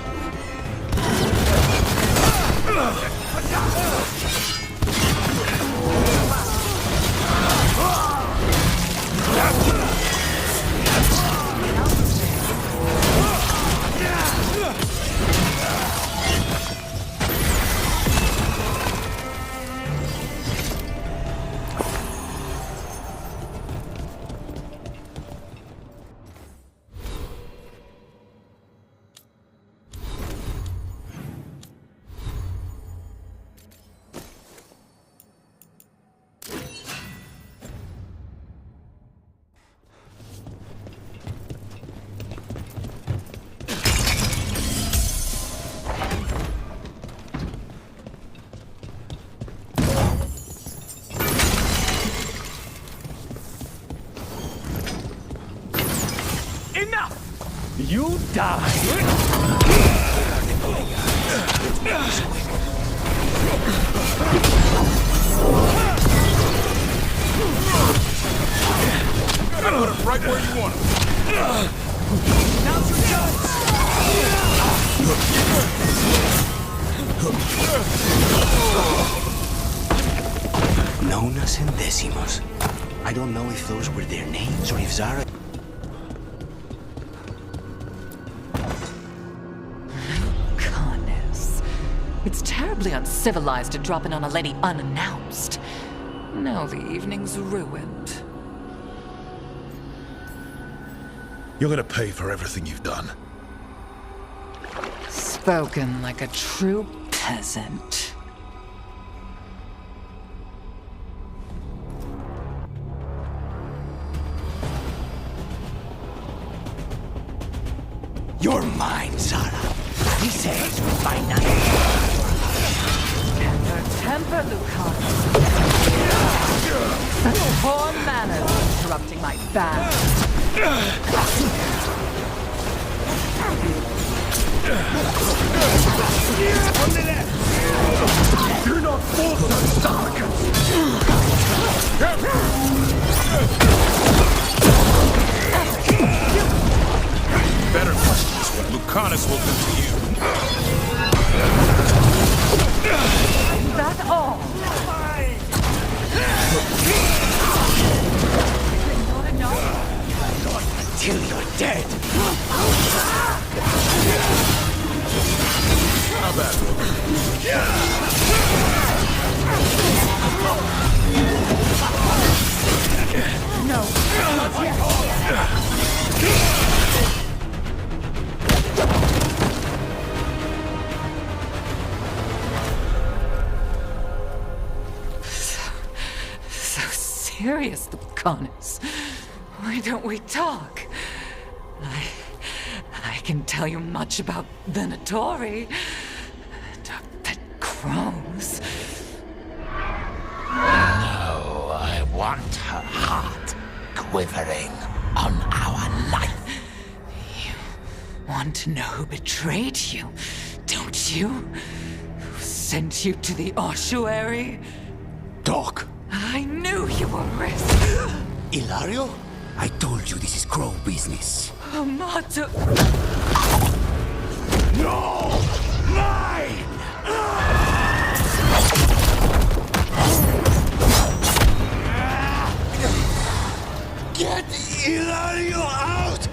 You die! I put him right where you want him. Now's your chance! Nonas and Decimos. I don't know if those were their names or if Zara... Goodness. It's terribly uncivilized to drop in on a lady unannounced. Now the evening's ruined. You're gonna pay for everything you've done. Spoken like a true peasant. You're mine, Zara. He says we find nothing. Temper, Lucas. Such poor manners interrupting my bath. On the left! You're not forced to Better question is what Lucanus will do to you. Is that all? Not enough? Till you're dead. How bad, No, not yet. So serious, Lucanus. Why don't we talk? I can tell you much about Venatori. That crows. No, I want her heart quivering on our life. You want to know who betrayed you, don't you? Who sent you to the ossuary? Doc. I knew you were risk. Ilario? I told you this is crow business. Amato. No! Mine! Get Ilario out!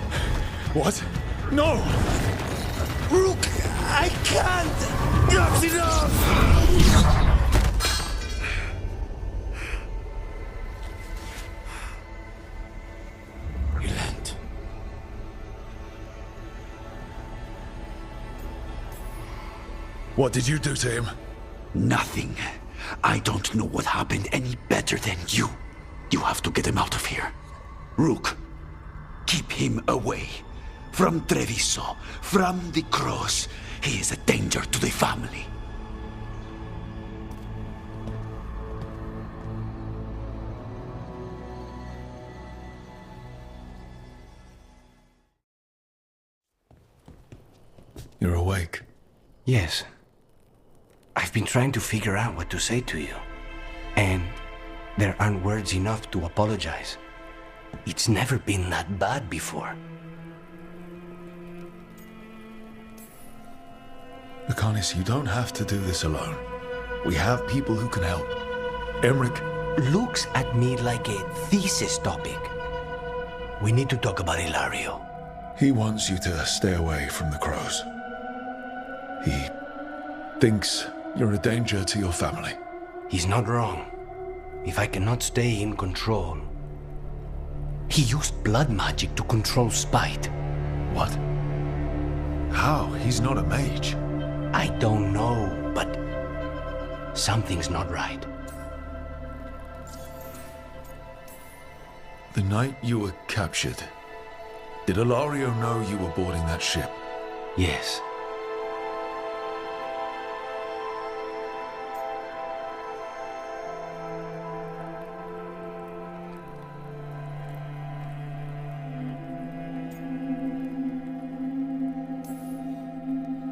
What? No! Rook, I can't! That's enough! What did you do to him? Nothing. I don't know what happened any better than you. You have to get him out of here. Rook, keep him away. From Treviso, from the cross. He is a danger to the family. You're awake. Yes. I've been trying to figure out what to say to you. And there aren't words enough to apologize. It's never been that bad before. Lucanus, you don't have to do this alone. We have people who can help. Emmerich looks at me like a thesis topic. We need to talk about Ilario. He wants you to stay away from the crows. He thinks you're a danger to your family. He's not wrong. If I cannot stay in control... He used blood magic to control spite. What? How? He's not a mage. I don't know, but something's not right. The night you were captured, did Ilario know you were boarding that ship? Yes.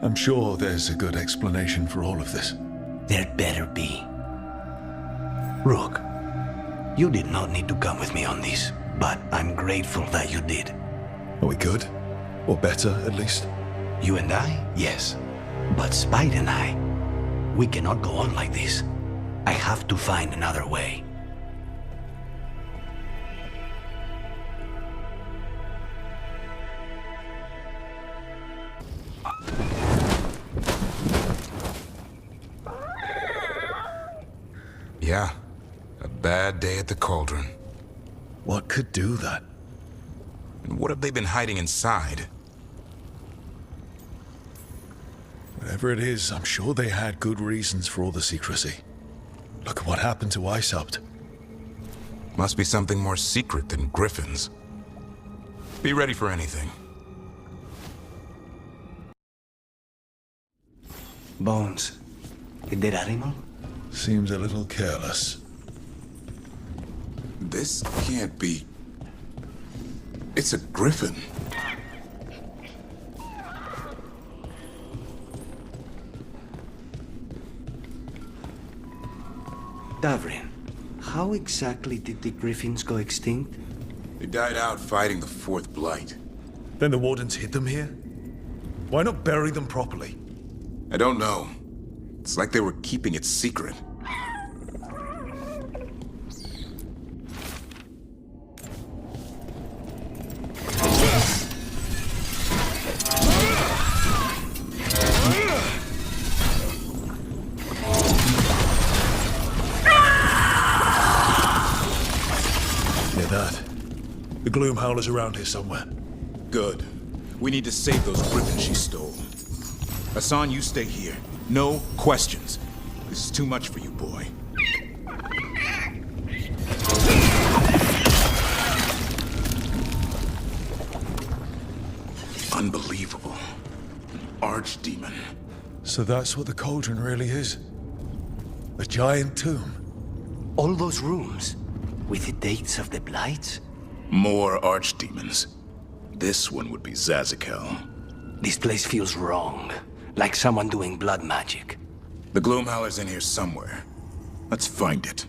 I'm sure there's a good explanation for all of this. There better be. Rook, you did not need to come with me on this, but I'm grateful that you did. Are we good? Or better, at least? You and I? Yes. But Spite and I, we cannot go on like this. I have to find another way. Yeah, a bad day at the cauldron. What could do that? And what have they been hiding inside? Whatever it is, I'm sure they had good reasons for all the secrecy. Look at what happened to Icehapt. Must be something more secret than griffins. Be ready for anything. Bones, a dead animal? Seems a little careless. This can't be... It's a griffin. Davrin, how exactly did the griffins go extinct? They died out fighting the Fourth Blight. Then the Wardens hid them here? Why not bury them properly? I don't know. It's like they were keeping it secret. Hear that? The Gloom Howler's around here somewhere. Good. We need to save those griffins she stole. Hassan, you stay here. No questions. This is too much for you, boy. Unbelievable. An archdemon. So that's what the cauldron really is? A giant tomb? All those rooms, with the dates of the blights? More archdemons. This one would be Zazikel. This place feels wrong. Like someone doing blood magic. The Gloomhowler's in here somewhere. Let's find it.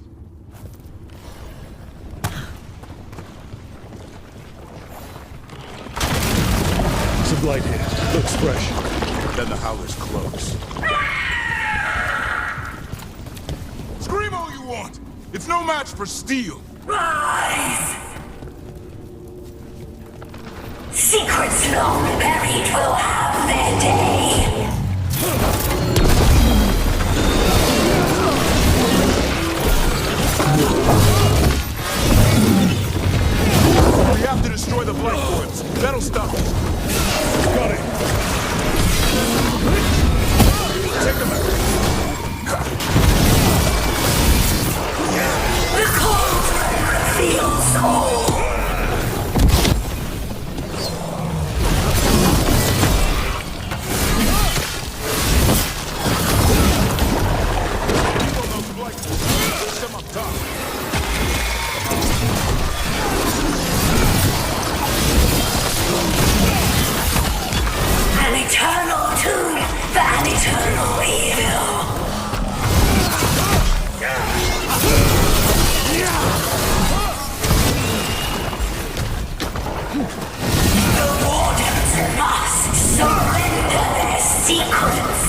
Some light here. Looks fresh. Then the Howler's close. Scream all you want! It's no match for steel! Rise! Secrets long buried will have their day. We have to destroy the Blight Forts. That'll stop it. Got it. Take them out. The cauldron reveals all. An eternal tomb for an eternal evil. The Wardens must surrender their secrets.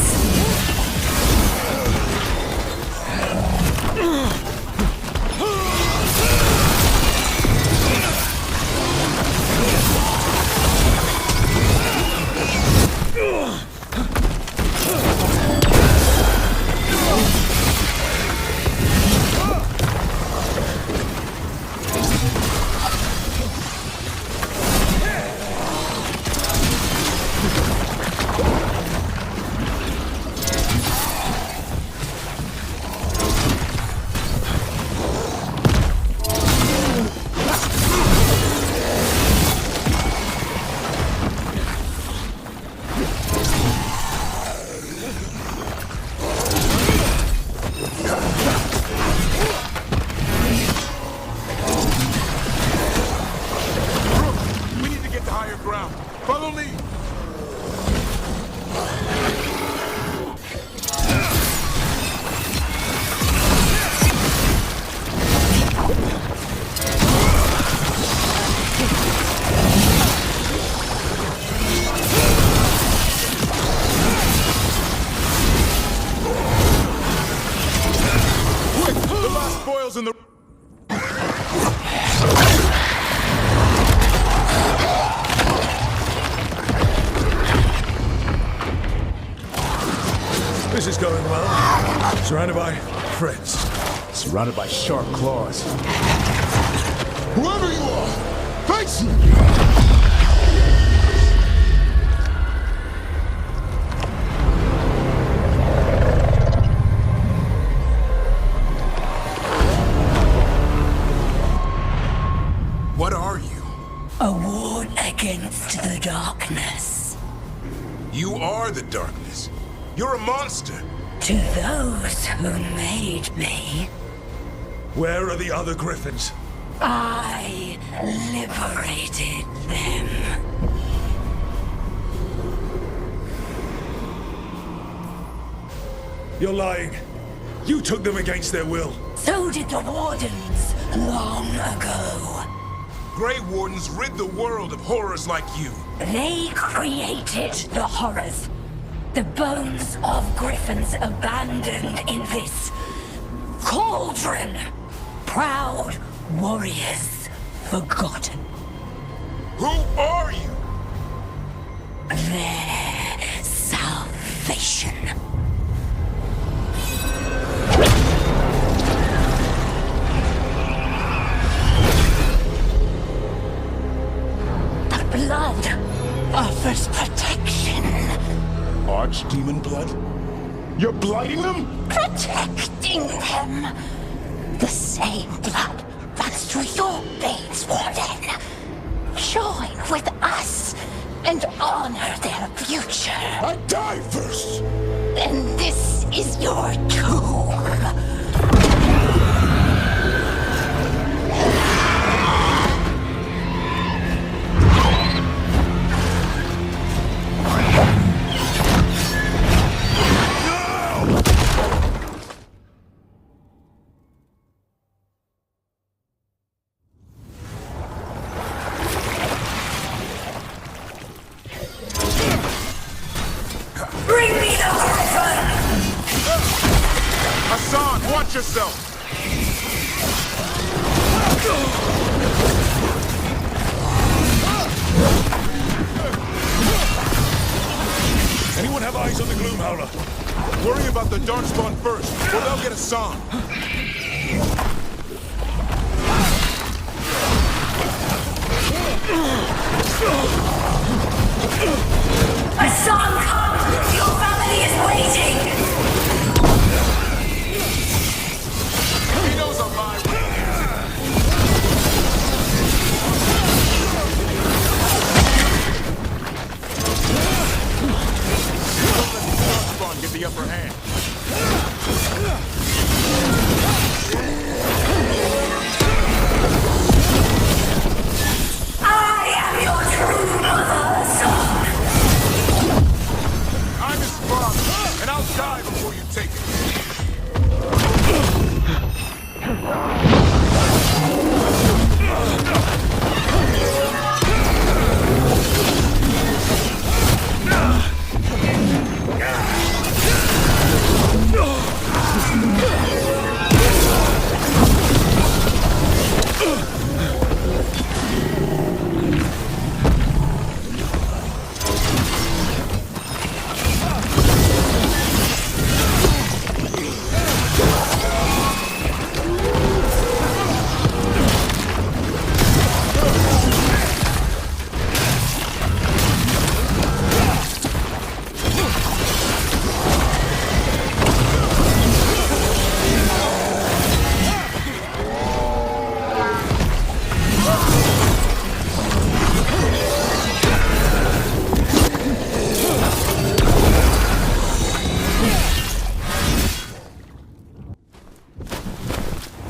Suppose it's going well. Surrounded by friends. Surrounded by sharp claws. Whoever you are, face me! What are you? A ward against the darkness. You are the darkness. You're a monster. To those who made me, Where are the other griffins? I liberated them. You're lying. You took them against their will. So did the wardens long ago. Grey Wardens rid the world of horrors like you. They created the horrors. The bones of griffins abandoned in this cauldron. Proud warriors forgotten. Who are you? Their salvation. The blood offers protection. Archdemon blood? You're blighting them? Protecting them. The same blood runs through your veins, Warden. Join with us and honor their future. I die first! And this is your tomb. Bring me the griffin! Hassan, watch yourself! Anyone have eyes on the Gloom Howler? Worry about the Darkspawn first, or they'll get Hassan. Hassan, come! Your family is waiting! He knows I'm my way. Don't let the Darkspawn get the upper hand. I am your true mother, son! I'm his father, and I'll die before you take it.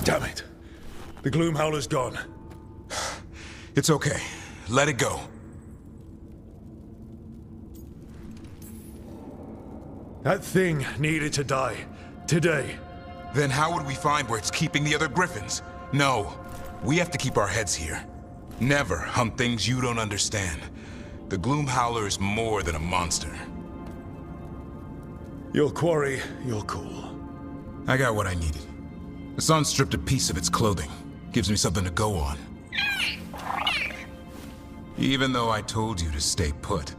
Damn it. The Gloom Howler's gone. It's okay. Let it go. That thing needed to die. Today. Then how would we find where it's keeping the other griffins? No. We have to keep our heads here. Never hunt things you don't understand. The Gloom Howler is more than a monster. Your quarry, your call. I got what I needed. The sun stripped a piece of its clothing. Gives me something to go on. Even though I told you to stay put.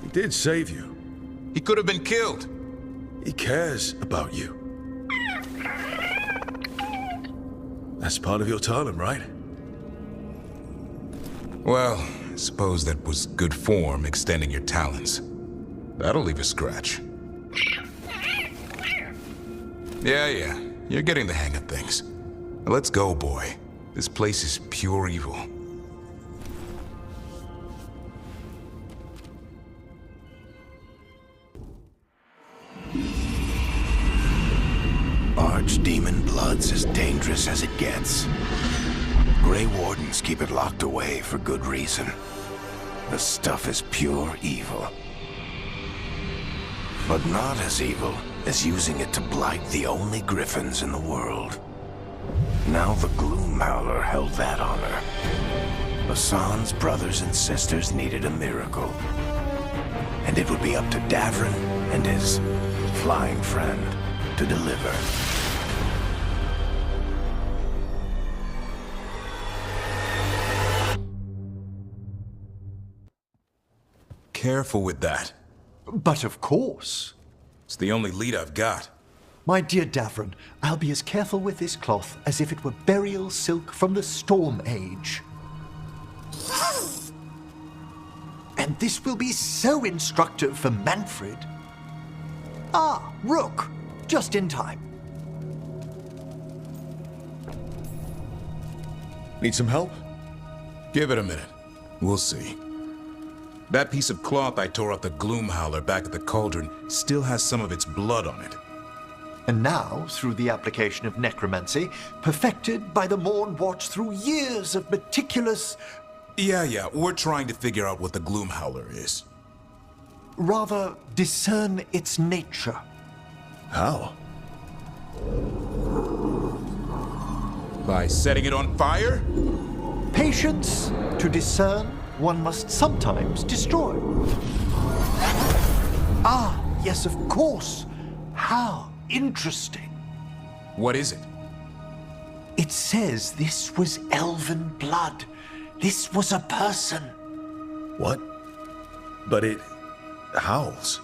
He did save you. He could have been killed. He cares about you. That's part of your totem, right? Well, I suppose that was good form, extending your talons. That'll leave a scratch. Yeah, you're getting the hang of things. Let's go, boy. This place is pure evil. Archdemon blood's as dangerous as it gets. Grey Wardens keep it locked away for good reason. The stuff is pure evil. But not as evil as using it to blight the only griffins in the world. Now the Gloomhowler held that honor. Hassan's brothers and sisters needed a miracle. And it would be up to Davrin and his flying friend to deliver. Careful with that. But of course. It's the only lead I've got. My dear Davrin, I'll be as careful with this cloth as if it were burial silk from the Storm Age. And this will be so instructive for Manfred. Ah, Rook, just in time. Need some help? Give it a minute. We'll see. That piece of cloth I tore off the Gloomhowler back at the cauldron still has some of its blood on it. And now, through the application of necromancy, perfected by the Morn Watch through years of meticulous... Yeah, we're trying to figure out what the Gloomhowler is. Rather, discern its nature. How? By setting it on fire? Patience. To discern, one must sometimes destroy. Ah, yes, of course. How interesting. What is it? It says this was elven blood. This was a person. What? But it howls.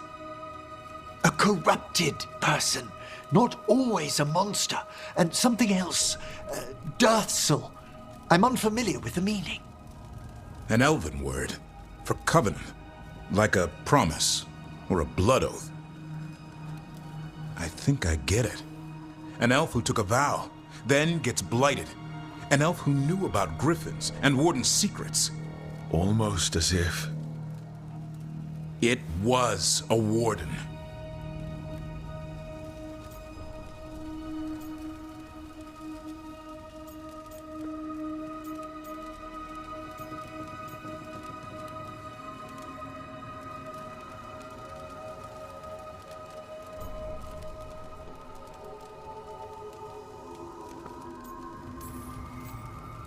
A corrupted person. Not always a monster. And something else. Dirthsel. I'm unfamiliar with the meaning. An elven word for covenant. Like a promise or a blood oath. I think I get it. An elf who took a vow, then gets blighted. An elf who knew about griffins and Warden's secrets. Almost as if... It was a Warden.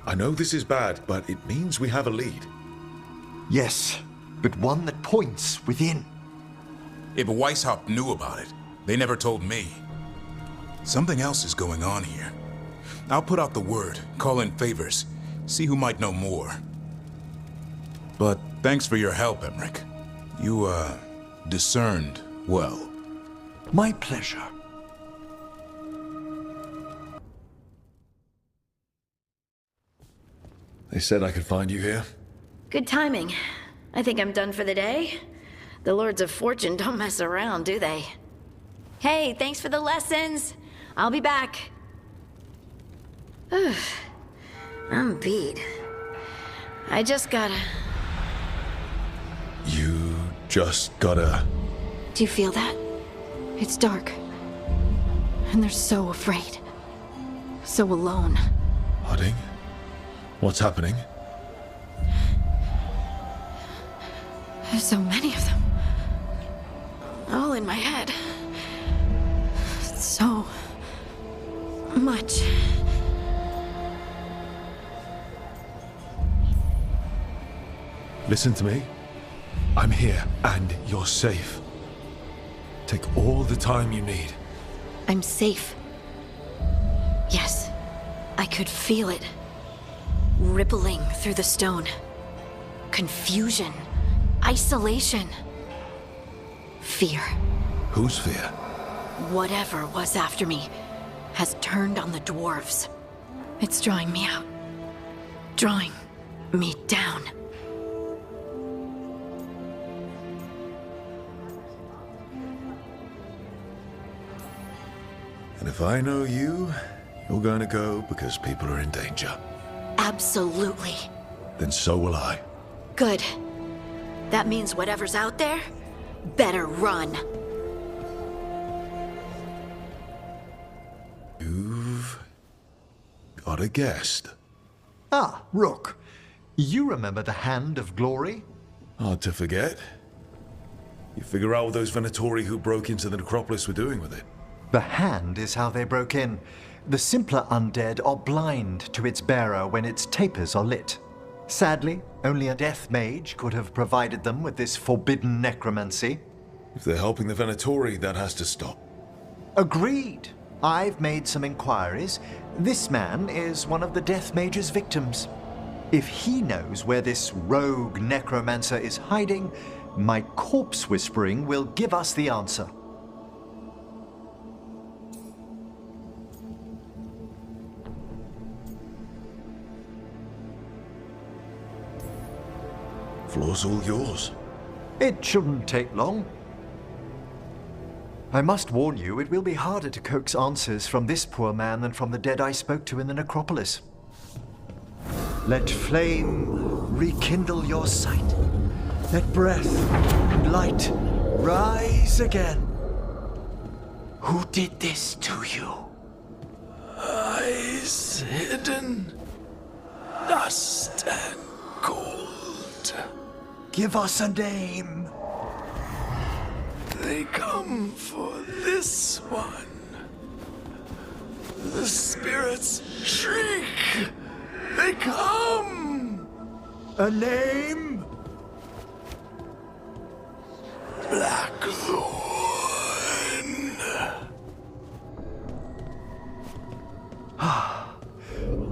I know this is bad, but it means we have a lead. Yes, but one that points within. If Weishaupt knew about it, they never told me. Something else is going on here. I'll put out the word, call in favors, see who might know more. But thanks for your help, Emmerich. You, discerned well. My pleasure. They said I could find you here. Good timing. I think I'm done for the day. The Lords of Fortune don't mess around, do they? Hey, thanks for the lessons. I'll be back. I'm beat. I just gotta... You just gotta... Do you feel that? It's dark. And they're so afraid. So alone. Harding? What's happening? There's so many of them. All in my head. So... much. Listen to me. I'm here, and you're safe. Take all the time you need. I'm safe. Yes. I could feel it. Rippling through the stone. Confusion. Isolation. Fear. Whose fear? Whatever was after me has turned on the dwarves. It's drawing me out. Drawing me down. And if I know you, you're going to go because people are in danger. Absolutely. Then so will I. Good. That means whatever's out there better run. You've got a guest. Ah, Rook. You remember the Hand of Glory? Hard to forget. You figure out what those Venatori who broke into the necropolis were doing with it? The Hand is how they broke in. The simpler undead are blind to its bearer when its tapers are lit. Sadly, only a death mage could have provided them with this forbidden necromancy. If they're helping the Venatori, that has to stop. Agreed. I've made some inquiries. This man is one of the death mage's victims. If he knows where this rogue necromancer is hiding, my corpse whispering will give us the answer. Floor's all yours. It shouldn't take long. I must warn you, it will be harder to coax answers from this poor man than from the dead I spoke to in the necropolis. Let flame rekindle your sight. Let breath and light rise again. Who did this to you? Eyes hidden, dust and cold. Give us a name. They come for this one. The spirits shriek. They come. A name? Blackthorn.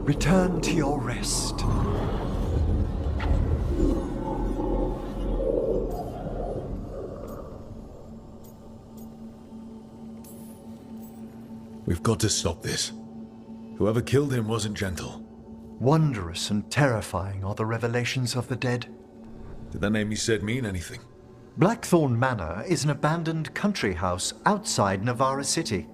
Return to your rest. We've got to stop this. Whoever killed him wasn't gentle. Wondrous and terrifying are the revelations of the dead. Did that name you said mean anything? Blackthorn Manor is an abandoned country house outside Navarra City.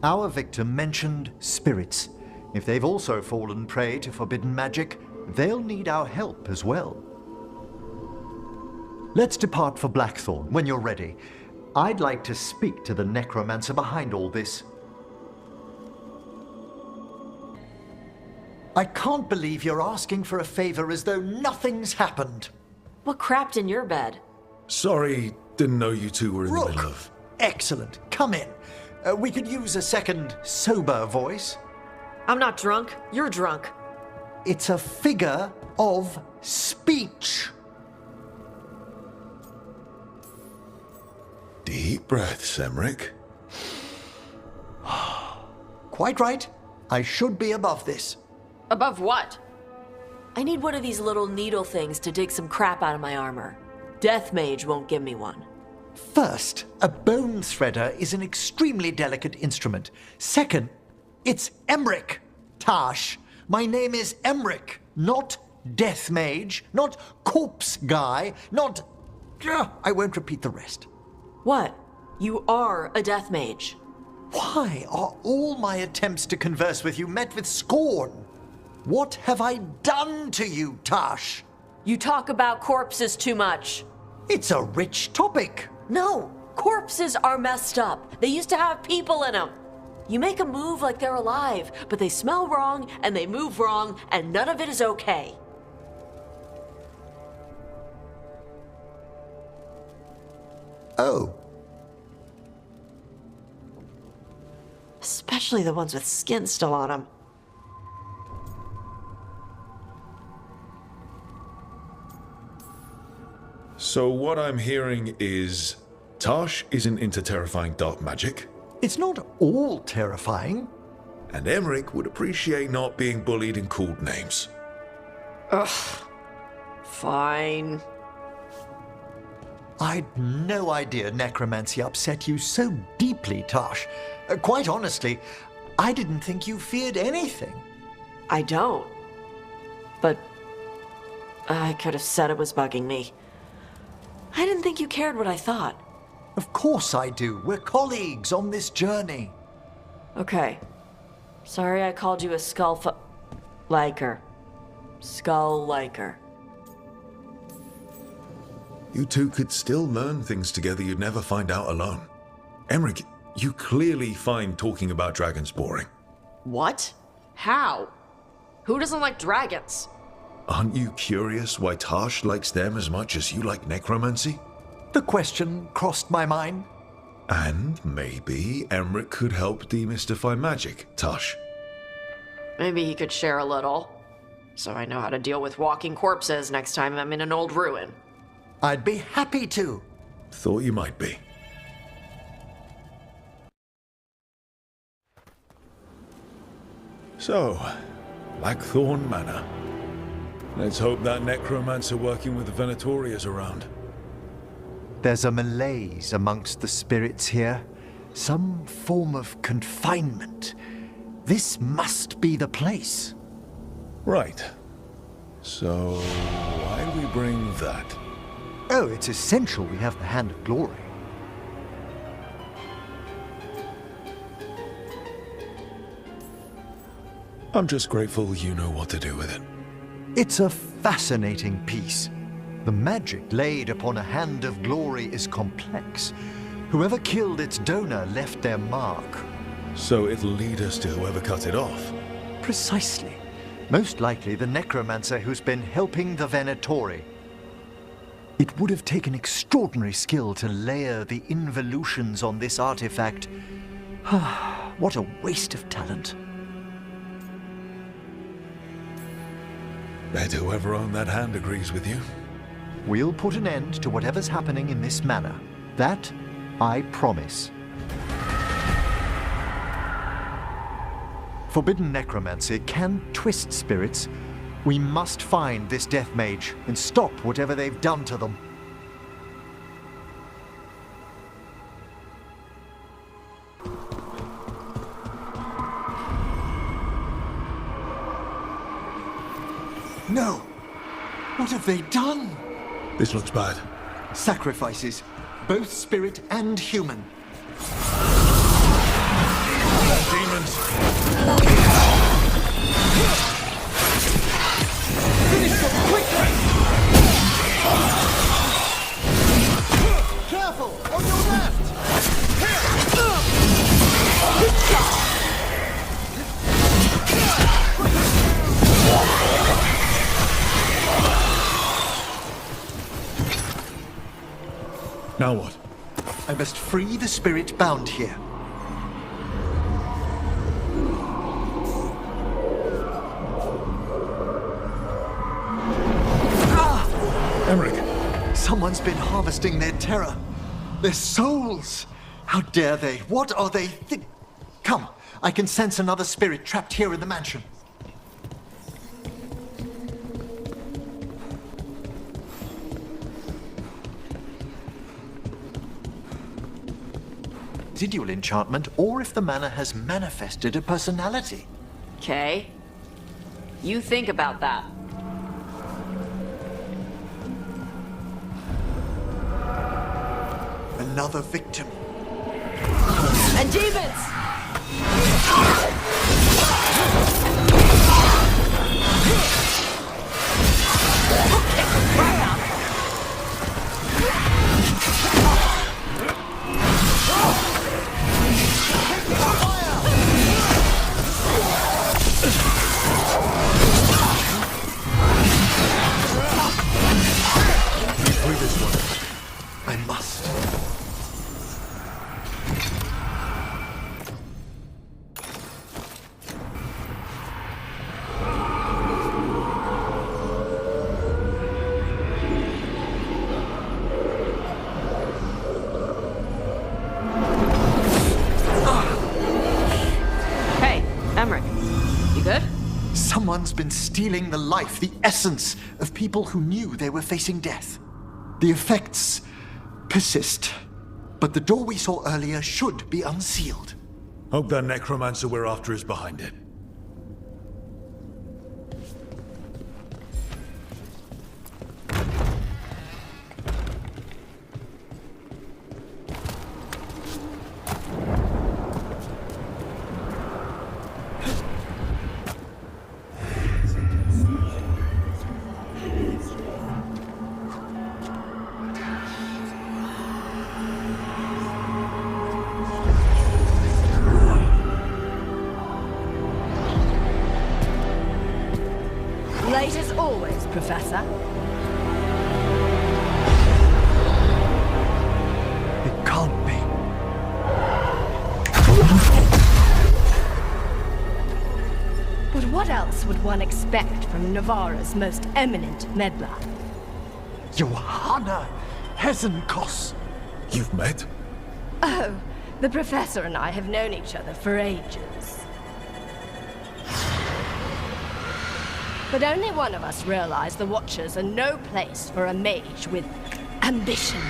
Our victim mentioned spirits. If they've also fallen prey to forbidden magic, they'll need our help as well. Let's depart for Blackthorn when you're ready. I'd like to speak to the necromancer behind all this. I can't believe you're asking for a favor as though nothing's happened. What crapped in your bed? Sorry, didn't know you two were in the middle of... Excellent. Come in. We could use a second sober voice. I'm not drunk. You're drunk. It's a figure of speech. Deep breaths, Emmerich. Quite right. I should be above this. Above what? I need one of these little needle things to dig some crap out of my armor. Death Mage won't give me one. First, a bone threader is an extremely delicate instrument. Second, it's Emmerich. Tash, my name is Emmerich, not Death Mage, not Corpse Guy, not... I won't repeat the rest. What? You are a Death Mage. Why are all my attempts to converse with you met with scorn? What have I done to you, Tash? You talk about corpses too much. It's a rich topic. No, corpses are messed up. They used to have people in them. You make a move like they're alive, but they smell wrong and they move wrong, and none of it is okay. Oh. Especially the ones with skin still on them. So what I'm hearing is... Tash isn't into terrifying dark magic. It's not all terrifying. And Emmerich would appreciate not being bullied and called names. Ugh. Fine. I'd no idea necromancy upset you so deeply, Tash. Quite honestly, I didn't think you feared anything. I don't. But I could have said it was bugging me. I didn't think you cared what I thought. Of course I do. We're colleagues on this journey. Okay. Sorry I called you a liker. Skull liker. You two could still learn things together you'd never find out alone. Emmerich, you clearly find talking about dragons boring. What? How? Who doesn't like dragons? Aren't you curious why Tash likes them as much as you like necromancy? The question crossed my mind. And maybe Emmerich could help demystify magic, Tash. Maybe he could share a little. So I know how to deal with walking corpses next time I'm in an old ruin. I'd be happy to. Thought you might be. So, Blackthorn Manor. Let's hope that necromancer working with the Venatori is around. There's a malaise amongst the spirits here. Some form of confinement. This must be the place. Right. So, why do we bring that? Oh, it's essential we have the Hand of Glory. I'm just grateful you know what to do with it. It's a fascinating piece. The magic laid upon a Hand of Glory is complex. Whoever killed its donor left their mark. So it'll lead us to whoever cut it off? Precisely. Most likely the necromancer who's been helping the Venatori. It would have taken extraordinary skill to layer the involutions on this artifact. What a waste of talent. Bet whoever owned that hand agrees with you. We'll put an end to whatever's happening in this manor. That, I promise. Forbidden necromancy can twist spirits. We must find this death mage and stop whatever they've done to them. No! What have they done? This looks bad. Sacrifices, both spirit and human. Demons! Finish them quickly! Careful! On your left! Now what? I must free the spirit bound here. Emmerich! Someone's been harvesting their terror. Their souls! How dare they? What are they Come, I can sense another spirit trapped here in the mansion. Residual enchantment, or if the manor has manifested a personality. Okay. You think about that. Another victim. And demons! I must. Hey, Emmerich. You good? Someone's been stealing the life, the essence of people who knew they were facing death. The effects assist, but the door we saw earlier should be unsealed. Hope that necromancer we're after is behind it. Late as always, Professor. It can't be. But what else would one expect from Navarra's most eminent meddler? Johanna Hesenkos. You've met? Oh, the Professor and I have known each other for ages. But only one of us realized the Watchers are no place for a mage with ambition.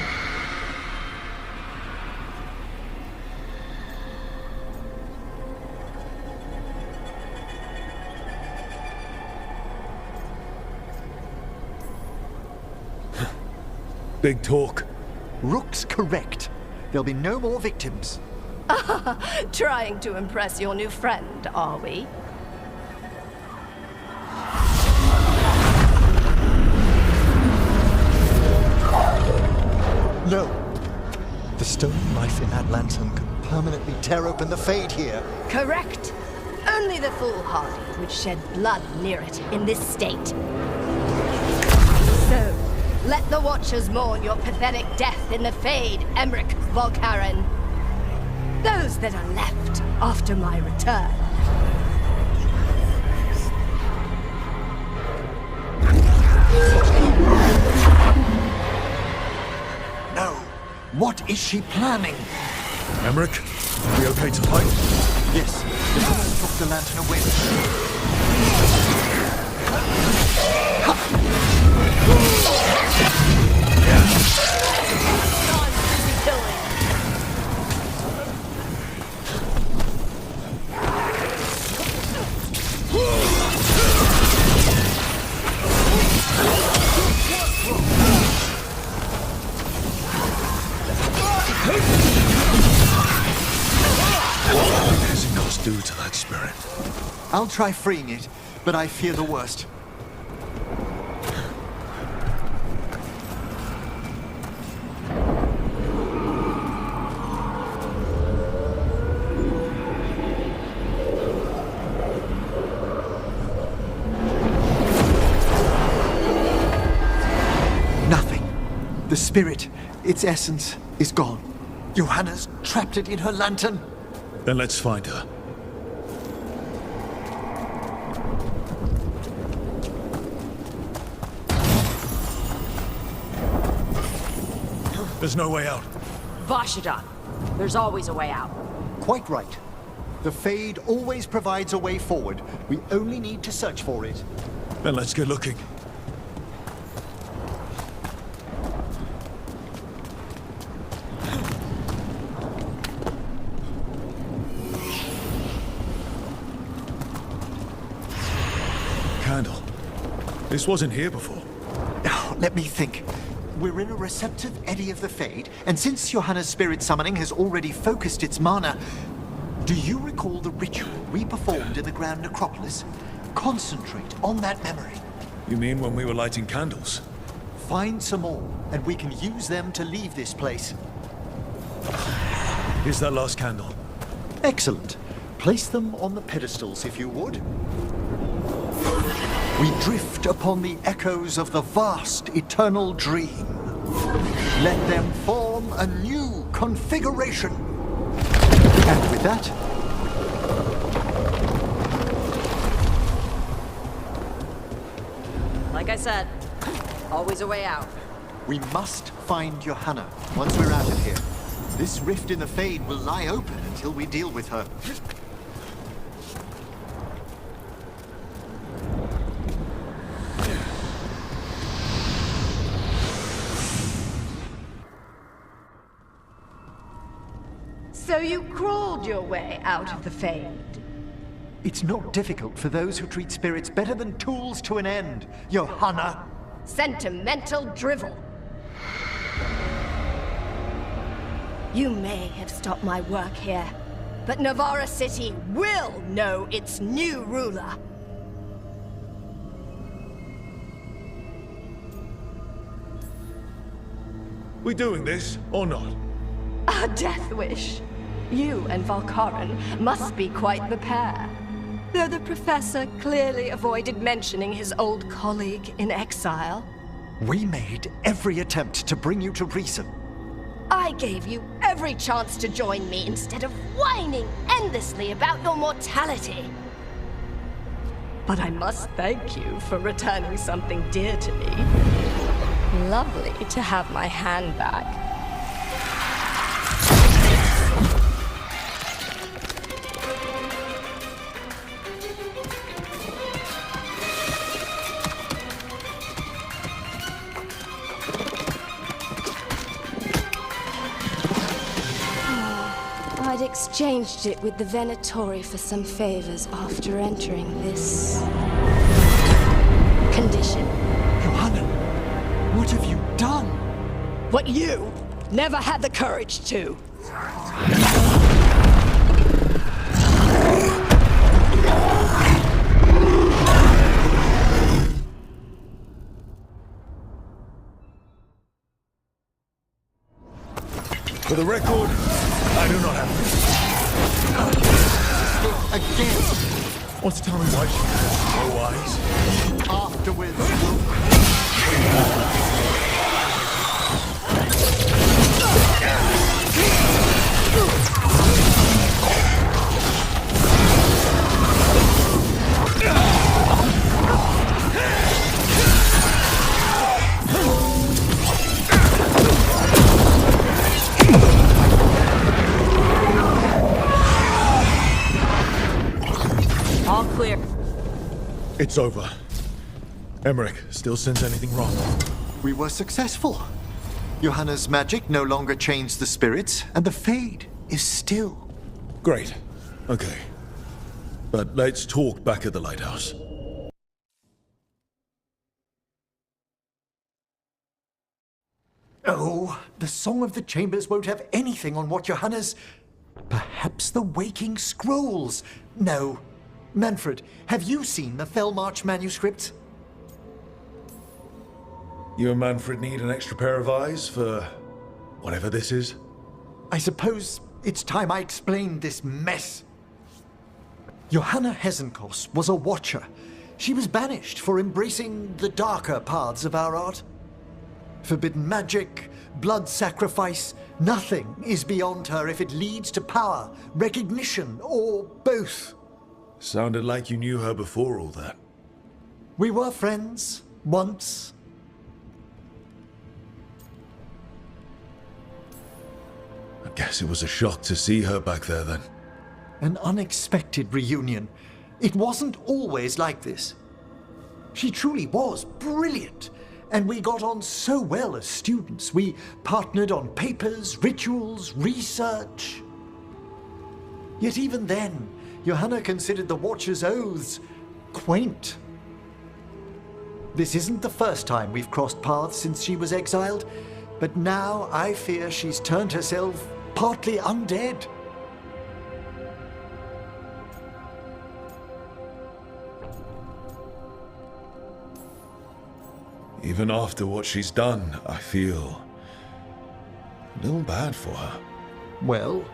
Big talk. Rook's correct. There'll be no more victims. Trying to impress your new friend, are we? No. The stone knife in that lantern could permanently tear open the Fade here. Correct. Only the foolhardy would shed blood near it in this state. So, let the Watchers mourn your pathetic death in the Fade, Emmerich Volkaren. Those that are left after my return. No. What is she planning? Emmerich, are we okay to fight? Yes. The woman took the lantern away. Do to that spirit? I'll try freeing it, but I fear the worst. Nothing. The spirit, its essence, is gone. Johanna's trapped it in her lantern. Then let's find her. There's no way out. Vashida, there's always a way out. Quite right. The Fade always provides a way forward. We only need to search for it. Then let's get looking. Candle. This wasn't here before. Oh, let me think. We're in a receptive eddy of the Fade, and since Johanna's spirit summoning has already focused its mana, do you recall the ritual we performed in the Grand Necropolis? Concentrate on that memory. You mean when we were lighting candles? Find some more, and we can use them to leave this place. Here's that last candle. Excellent. Place them on the pedestals, if you would. We drift upon the echoes of the vast eternal dream. Let them form a new configuration. And with that, Like I said, always a way out. we must find Johanna once we're out of here. This rift in the Fade will lie open until we deal with her. So you crawled your way out of the Fade? It's not difficult for those who treat spirits better than tools to an end, Johanna. Sentimental drivel. You may have stopped my work here, but Navarra City will know its new ruler. We doing this or not? A death wish. You and Valkaran must be quite the pair. Though the professor clearly avoided mentioning his old colleague in exile. We made every attempt to bring you to reason. I gave you every chance to join me instead of whining endlessly about your mortality. But I must thank you for returning something dear to me. Lovely to have my hand back. I'd exchanged it with the Venatori for some favors after entering this condition. Johanna, what have you done? What you never had the courage to. For the record, I do not have Again. What's to tell me why she has no eyes? Afterwards, All clear. It's over. Emmerich still sense anything wrong? we were successful. Johanna's magic no longer changed the spirits, and the Fade is still. Great. Okay. But let's talk back at the lighthouse. Oh, the Song of the Chambers won't have anything on what Johanna's... Perhaps the Waking Scrolls? No. Manfred, have you seen the Fellmarch manuscript? You and Manfred need an extra pair of eyes for whatever this is? I suppose it's time I explained this mess. Johanna Hesenkos was a watcher. She was banished for embracing the darker paths of our art. Forbidden magic, blood sacrifice, nothing is beyond her if it leads to power, recognition, or both. Sounded like you knew her before all that. We were friends, once. I guess it was a shock to see her back there then. An unexpected reunion. It wasn't always like this. She truly was brilliant, and we got on so well as students. We partnered on papers, rituals, research. Yet even then, Johanna considered the Watcher's oaths quaint. This isn't the first time we've crossed paths since she was exiled, but now I fear she's turned herself partly undead. Even after what she's done, I feel a little bad for her. Well,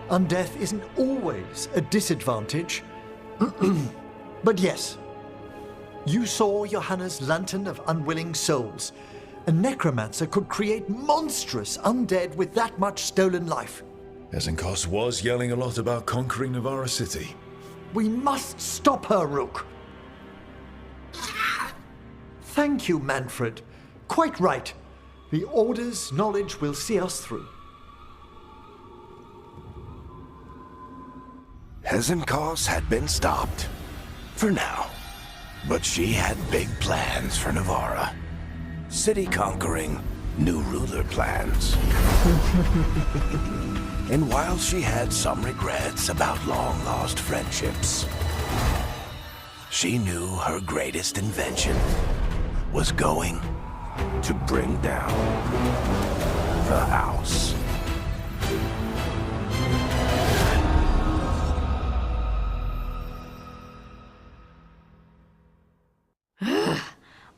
undeath isn't always a disadvantage. But yes, you saw Johanna's Lantern of Unwilling Souls. A necromancer could create monstrous undead with that much stolen life. Hesenkos was yelling a lot about conquering Navarra City. We must stop her, Rook. Thank you, Manfred. Quite right. The Order's knowledge will see us through. Hesenkos had been stopped. For now. But she had big plans for Navarra. City conquering, new ruler plans. And while she had some regrets about long-lost friendships, she knew her greatest invention was going to bring down the house.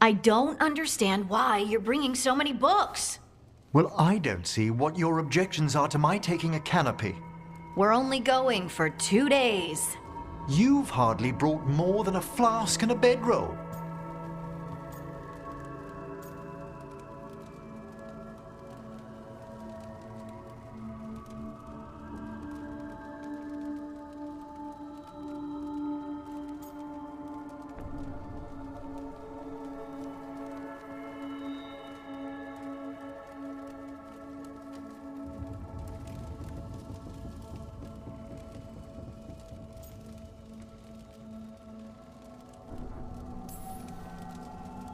I don't understand why you're bringing so many books. Well, I don't see what your objections are to my taking a canopy. We're only going for 2 days. You've hardly brought more than a flask and a bedroll.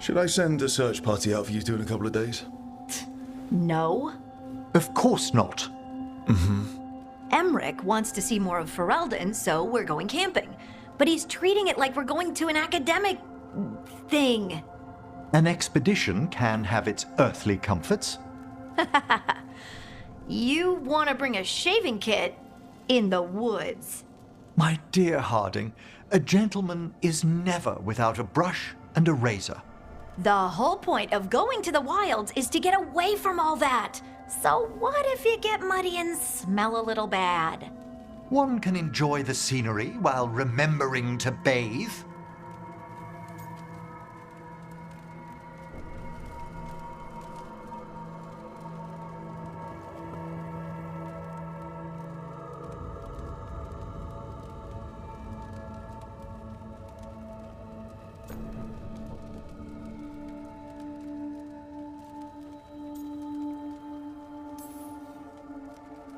Should I send a search party out for you two in a couple of days? No. Of course not. Emmerich wants to see more of Ferelden, so we're going camping. But he's treating it like we're going to an academic thing. An expedition can have its earthly comforts. You want to bring a shaving kit in the woods. My dear Harding, a gentleman is never without a brush and a razor. The whole point of going to the wilds is to get away from all that. So what if you get muddy and smell a little bad? One can enjoy the scenery while remembering to bathe.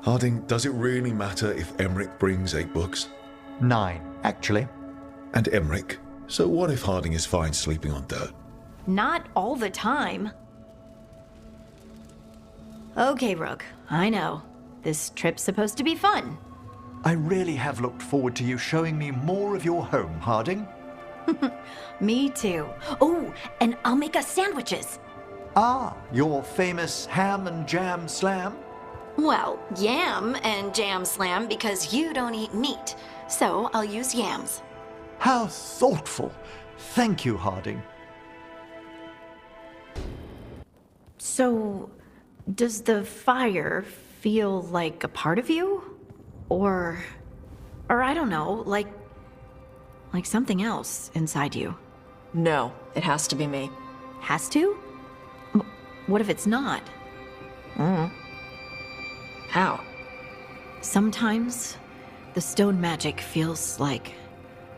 Harding, does it really matter if Emmerich brings 8 books? 9, actually. And Emmerich? So what if Harding is fine sleeping on dirt? Not all the time. Okay, Rook, I know. This trip's supposed to be fun. I really have looked forward to you showing me more of your home, Harding. Me too. Oh, and I'll make us sandwiches. Ah, your famous ham and jam slam? Well, yam and jam slam because you don't eat meat. So I'll use yams. How thoughtful. Thank you, Harding. So, does the fire feel like a part of you? Or I don't know, like something else inside you? No, it has to be me. Has to? What if it's not? How? Sometimes the stone magic feels like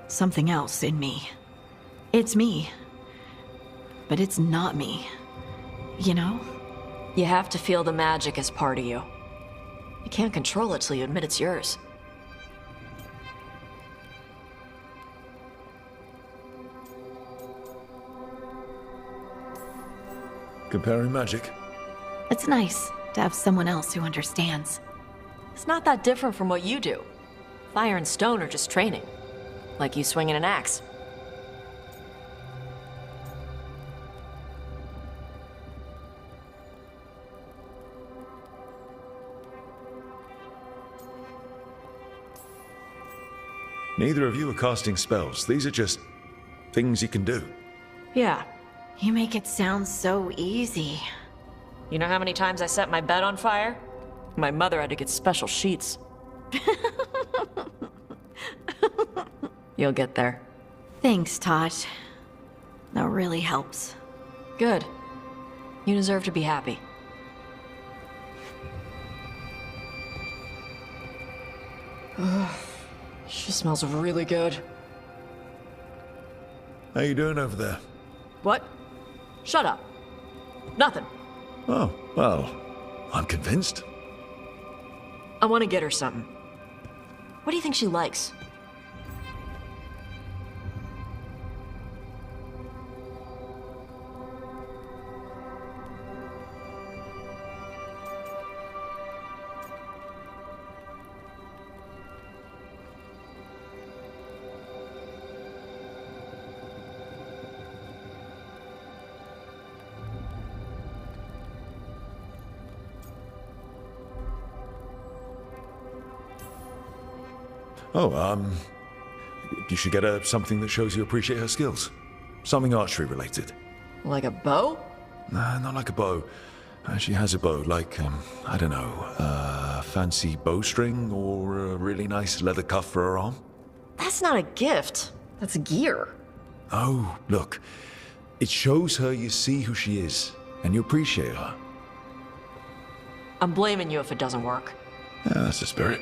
something else in me. It's me, but it's not me. You know? You have to feel the magic as part of you. You can't control it till you admit it's yours. Comparing magic? It's nice to have someone else who understands. It's not that different from what you do. Fire and stone are just training. Like you swinging an axe. Neither of you are casting spells. These are just things you can do. Yeah. You make it sound so easy. You know how many times I set my bed on fire? My mother had to get special sheets. You'll get there. Thanks, Tosh. That really helps. Good. You deserve to be happy. She smells really good. How you doing over there? What? Shut up. Nothing. Oh, well, I'm convinced. I want to get her something. What do you think she likes? Oh, you should get her something that shows you appreciate her skills. Something archery related. Like a bow? Nah, not like a bow. She has a bow, like, I don't know, a fancy bowstring or a really nice leather cuff for her arm. That's not a gift. That's gear. Oh, look. It shows her you see who she is, and you appreciate her. I'm blaming you if it doesn't work. Yeah, that's the spirit.